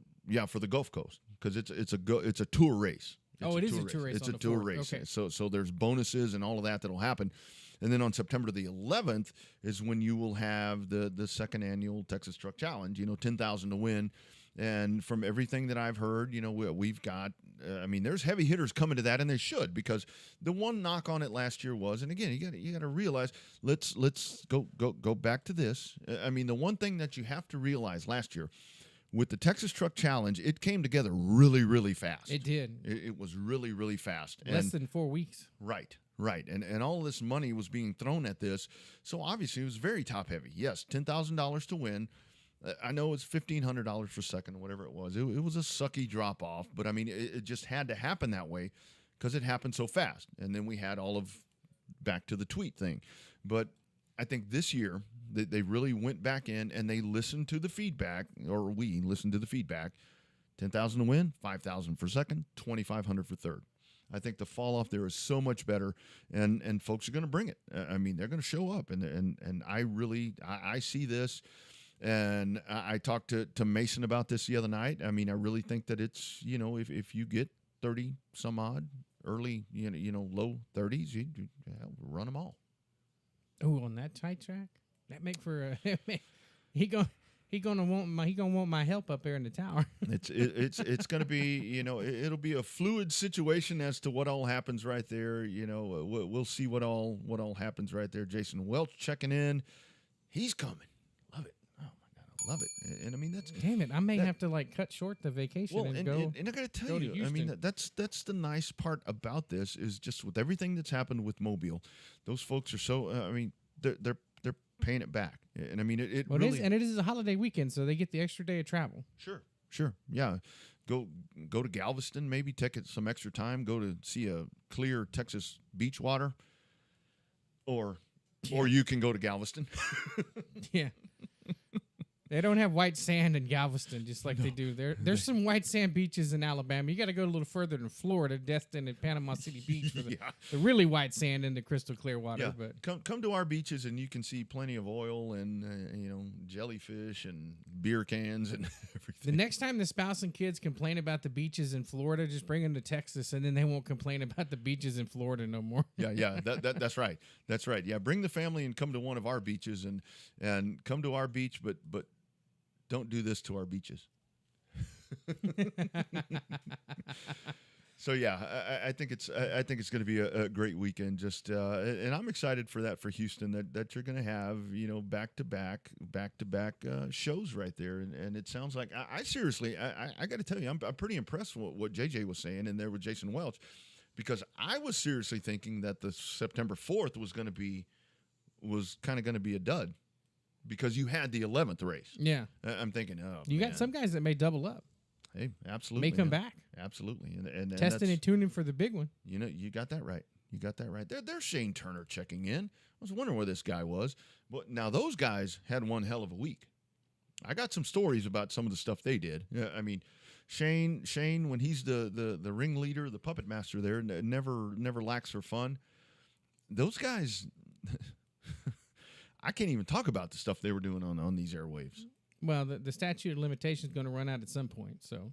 Gulf Coast, because it's a tour race. It is a tour race. It's on a the tour 4th. race. Okay. So there's bonuses and all of that'll happen. And then on September the 11th is when you will have the second annual Texas Truck Challenge. $10,000 to win. And from everything that I've heard, we've got. There's heavy hitters coming to that, and they should, because the one knock on it last year was, and again, you got to realize. Let's go back to this. The one thing that you have to realize last year, with the Texas Truck Challenge, it came together really, really fast. It did. It was really, really fast. Less than 4 weeks. Right. And all this money was being thrown at this. So obviously it was very top heavy. Yes, $10,000 to win. I know it's $1,500 for second, whatever it was. It was a sucky drop off, but it just had to happen that way because it happened so fast. And then we had all of back to the tweet thing. But I think this year they really went back in and they listened to the feedback, or we listened to the feedback. $10,000 to win, $5,000 for second, $2,500 for third. I think the fall off there is so much better, and folks are going to bring it. They're going to show up, and I see this, and I talked to Mason about this the other night. I really think that it's if you get 30 some odd early low 30s, you run them all. Oh, on that tight track, that make for a he gonna want my help up there in the tower. It's gonna be it'll be a fluid situation as to what all happens right there. We'll see what all happens right there. Jason Welch checking in, he's coming. Love it. Oh my God, I love it. And that's damn it. I may have to cut short the vacation and go. And I gotta tell you, that's the nice part about this is just with everything that's happened with Mobile, those folks are so. They're paying it back, and it well, really. It is a holiday weekend, so they get the extra day of travel. Sure, yeah. Go to Galveston, maybe take it some extra time. Go to see a clear Texas beach water, or you can go to Galveston. Yeah. They don't have white sand in Galveston, just like they do there. There's some white sand beaches in Alabama. You got to go a little further than Florida, Destin, and Panama City Beach for the really white sand and the crystal clear water. Yeah. But come to our beaches and you can see plenty of oil and jellyfish and beer cans and everything. The next time the spouse and kids complain about the beaches in Florida, just bring them to Texas, and then they won't complain about the beaches in Florida no more. Yeah. That's right. That's right. Yeah, bring the family and come to one of our beaches and come to our beach, but don't do this to our beaches. So yeah, I think it's going to be a great weekend. Just and I'm excited for that for Houston. That you're going to have back to back shows right there. And it sounds like I seriously I got to tell you I'm pretty impressed with what JJ was saying in there with Jason Welch, because I was seriously thinking that the September 4th was kind of going to be a dud. Because you had the 11th race. Yeah. I'm thinking, you got some guys that may double up. Hey, absolutely. May come back. Absolutely. And testing and tuning for the big one. You got that right. There's Shane Turner checking in. I was wondering where this guy was. But now those guys had one hell of a week. I got some stories about some of the stuff they did. Shane, when he's the ringleader, the puppet master there, never lacks for fun. Those guys... I can't even talk about the stuff they were doing on these airwaves. Well, the statute of limitations is going to run out at some point. So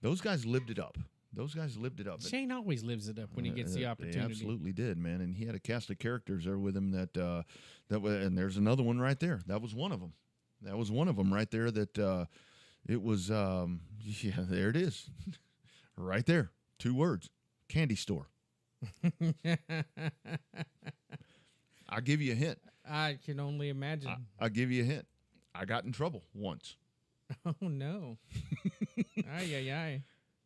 those guys lived it up. Shane always lives it up when he gets the opportunity. He absolutely did, man. And he had a cast of characters there with him and there's another one right there. That was one of them right there. That it was. There it is, right there. 2 words: candy store. I'll give you a hint. I can only imagine. I'll give you a hint. I got in trouble once. Oh, no. Ay.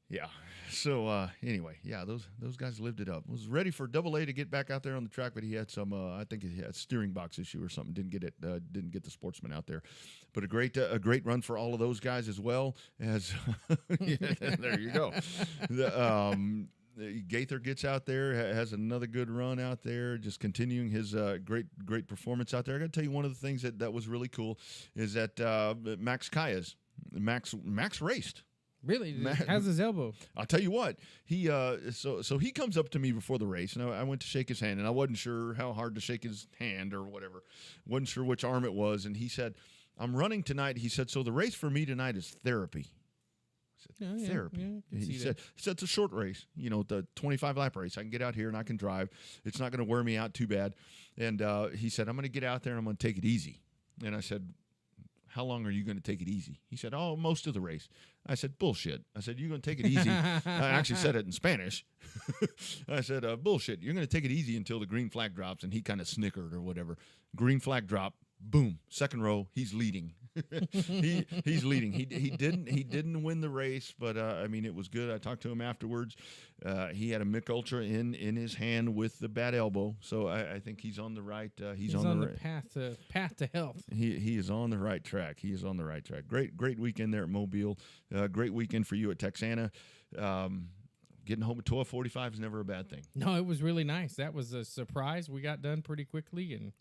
Yeah. So anyway, yeah, those guys lived it up. Was ready for Double A to get back out there on the track, but he had some. I think he had a steering box issue or something. Didn't get it. Didn't get the Sportsman out there. But a great run for all of those guys as well. As yeah, there you go. Gaither gets out there, has another good run out there, just continuing his great performance out there. I got to tell you, one of the things that was really cool is that Max Kaya's Max raced. Really? How's his elbow? I'll tell you what. He so he comes up to me before the race, and I went to shake his hand, and I wasn't sure how hard to shake his hand or whatever. Wasn't sure which arm it was, and he said, "I'm running tonight." He said, "So the race for me tonight is therapy." I said, therapy. Yeah, He said it's a short race, the 25-lap race. I can get out here and I can drive. It's not going to wear me out too bad. And he said, I'm going to get out there and I'm going to take it easy. And I said, how long are you going to take it easy? He said, oh, most of the race. I said, bullshit. I said, you're going to take it easy. I actually said it in Spanish. I said, bullshit. You're going to take it easy until the green flag drops. And he kind of snickered or whatever. Green flag drop. Boom. Second row. He's leading. He's leading. He didn't win the race, but it was good. I talked to him afterwards. He had a Mick Ultra in his hand with the bad elbow, so I think he's on the right. He's on the path to health. He is on the right track. He is on the right track. Great weekend there at Mobile. Great weekend for you at Texana. Getting home at 12:45 is never a bad thing. No, it was really nice. That was a surprise. We got done pretty quickly and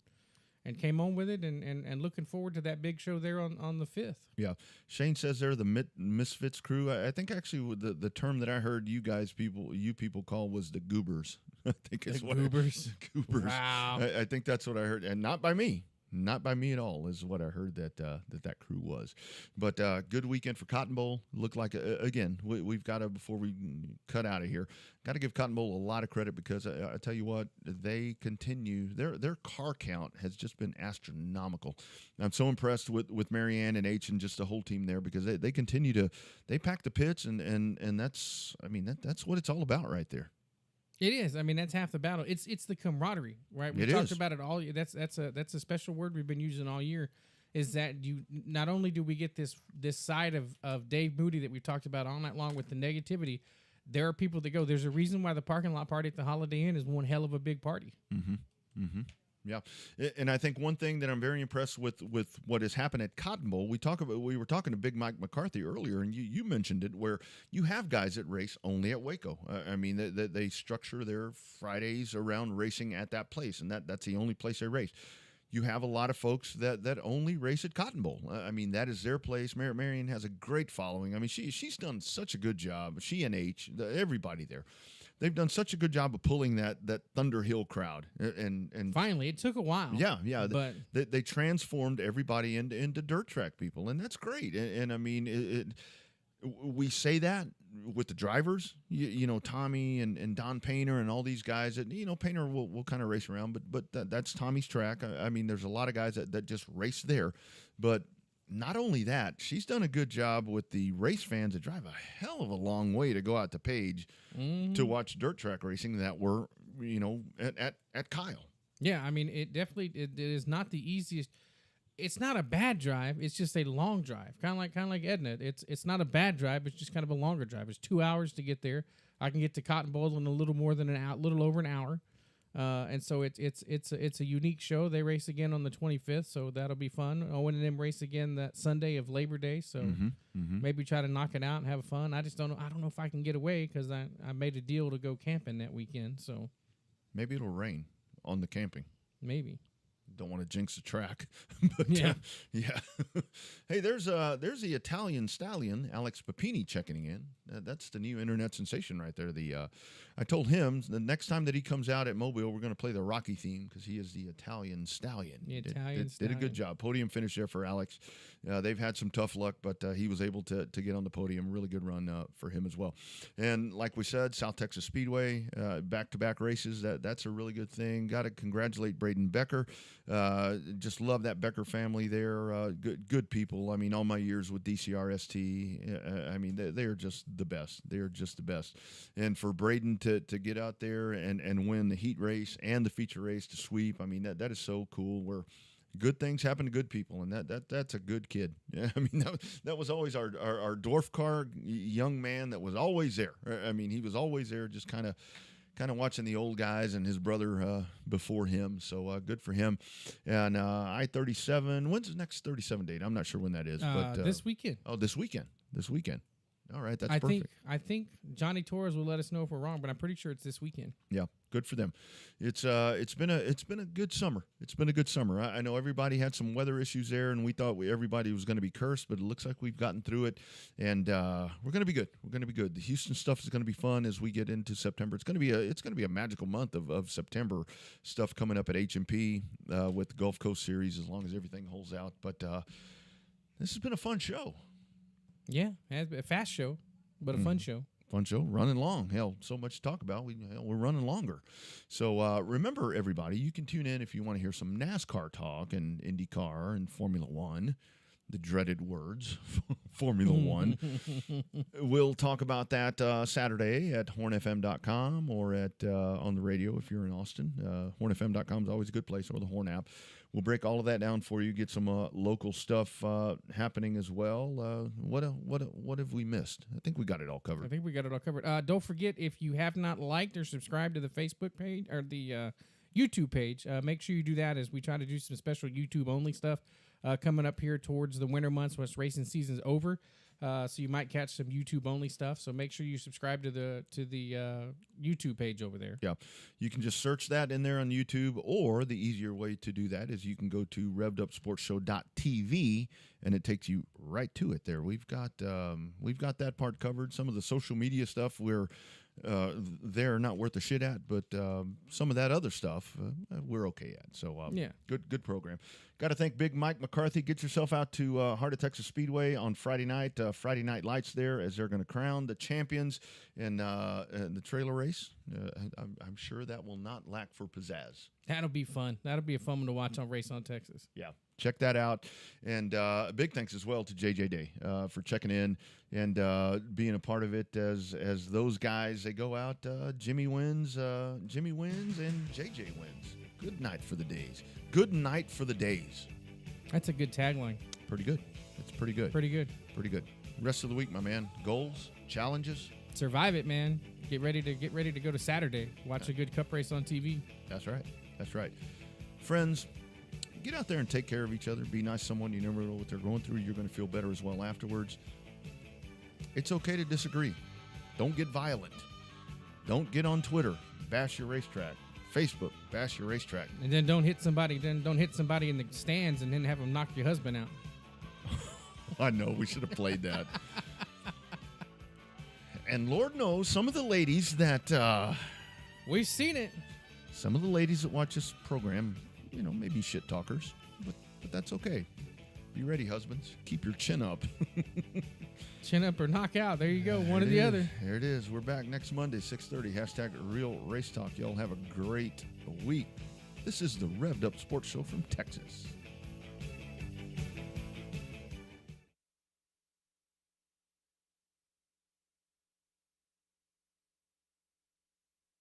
came on with it and looking forward to that big show there on the 5th. Yeah. Shane says they're the Misfits crew. I think actually the term that I heard you people call was the Goobers. I think it's what Goobers. Goobers. Wow. I think that's what I heard, and not by me. Not by me at all is what I heard that crew was. But good weekend for Cotton Bowl. Looked like, again, we've got to, before we cut out of here, got to give Cotton Bowl a lot of credit because I tell you what, they continue. Their car count has just been astronomical. I'm so impressed with Marianne and H and just the whole team there because they continue to, they pack the pits and that's, that's what it's all about right there. It is. That's half the battle. It's the camaraderie, right? We talked about it all. That's a special word we've been using all year. Is that you? Not only do we get this side of Dave Moody that we've talked about all night long with the negativity, there are people that go. There's a reason why the parking lot party at the Holiday Inn is one hell of a big party. Mm-hmm. Mm-hmm. Yeah, and I think one thing that I'm very impressed with what has happened at Cotton Bowl, we were talking to Big Mike McCarthy earlier, and you mentioned it, where you have guys that race only at Waco. They structure their Fridays around racing at that place, and that's the only place they race. You have a lot of folks that only race at Cotton Bowl. That is their place. Marion has a great following. She's done such a good job. She and H, everybody there. They've done such a good job of pulling that Thunder Hill crowd, and finally, it took a while. Yeah, but they transformed everybody into dirt track people, and that's great. We say that with the drivers, Tommy and Don Painter and all these guys that Painter will kind of race around, but that's Tommy's track. There's a lot of guys that just race there, but. Not only that, she's done a good job with the race fans that drive a hell of a long way to go out to Page to watch dirt track racing that were, at Kyle. Yeah, it is not the easiest. It's not a bad drive. It's just a long drive, kind of like Edna. It's not a bad drive. It's just kind of a longer drive. It's 2 hours to get there. I can get to Cotton Bowl in a little more than little over an hour. And so it's a unique show. They race again on the 25th, so that'll be fun. Owen and them race again that Sunday of Labor Day, so maybe try to knock it out and have fun. I just don't know. I don't know if I can get away because I made a deal to go camping that weekend. So maybe it'll rain on the camping. Maybe. Don't want to jinx the track. But, yeah. Hey, there's the Italian stallion, Alex Papini, checking in. That's the new internet sensation right there. I told him the next time that he comes out at Mobile, we're going to play the Rocky theme because he is the Italian stallion. The Italian stallion. Did a good job. Podium finish there for Alex. They've had some tough luck, but he was able to get on the podium. Really good run for him as well. And like we said, South Texas Speedway, back-to-back races. That's a really good thing. Got to congratulate Braden Becker. Just love that Becker family there. Good people. All my years with DCRST, they are just the best. They are just the best. And for Braden to get out there and win the heat race and the feature race to sweep, that is so cool. Where good things happen to good people, and that's a good kid. Yeah, I mean, that was always our dwarf car young man that was always there. I mean, he was always there, just kind of watching the old guys and his brother before him. So good for him. And I-37, when's the next 37 date? I'm not sure when that is. But this weekend. Oh, this weekend. All right, that's perfect. I think Johnny Torres will let us know if we're wrong, but I'm pretty sure it's this weekend. Yeah, good for them. It's been a good summer. It's been a good summer. I know everybody had some weather issues there, and we thought everybody was going to be cursed, but it looks like we've gotten through it, and we're going to be good. We're going to be good. The Houston stuff is going to be fun as we get into September. It's going to be a magical month of September stuff coming up at H&P with the Gulf Coast Series, as long as everything holds out. But this has been a fun show. Yeah, it has been a fast show, but a fun show. Fun show, running long. Hell, so much to talk about. We're running longer. So remember, everybody, you can tune in if you want to hear some NASCAR talk and IndyCar and Formula One, the dreaded words, Formula One. We'll talk about that Saturday at hornfm.com or at on the radio if you're in Austin. Hornfm.com is always a good place, or the Horn app. We'll break all of that down for you, get some local stuff happening as well. What have we missed? I think we got it all covered. Don't forget, if you have not liked or subscribed to the Facebook page or the YouTube page, make sure you do that, as we try to do some special YouTube-only stuff coming up here towards the winter months once racing season's over. So you might catch some YouTube-only stuff. So make sure you subscribe to the YouTube page over there. Yeah, you can just search that in there on YouTube, or the easier way to do that is you can go to revvedupsportshow.tv, and it takes you right to it there. We've got that part covered. Some of the social media stuff they're not worth a shit at, but some of that other stuff we're okay at. So yeah, good program. Got to thank Big Mike McCarthy. Get yourself out to Heart of Texas Speedway on Friday night. Friday night lights there, as they're going to crown the champions in the trailer race. I'm sure that will not lack for pizzazz. That'll be fun. That'll be a fun one to watch on Race on Texas. Yeah, check that out. And big thanks as well to JJ Day for checking in and being a part of it as those guys, they go out. Jimmy wins, and JJ wins. Good night for the days. Good night for the days. That's a good tagline. Pretty good. That's pretty good. Pretty good. Rest of the week, my man. Goals, challenges. Survive it, man. Get ready to go to Saturday. Watch a good cup race on TV. That's right. Friends, get out there and take care of each other. Be nice to someone. You never know what they're going through. You're going to feel better as well afterwards. It's okay to disagree. Don't get violent. Don't get on Twitter. Bash your racetrack. Facebook, bash your racetrack. And then don't hit somebody in the stands and then have them knock your husband out. I know, we should have played that. And Lord knows, some of the ladies that... We've seen it. Some of the ladies that watch this program, maybe shit talkers, but that's okay. Be ready, husbands. Keep your chin up. Chin up or knock out. There you go. One or the other. There it is. We're back next Monday, 6:30. Hashtag Real Race Talk. Y'all have a great week. This is the Revved Up Sports Show from Texas.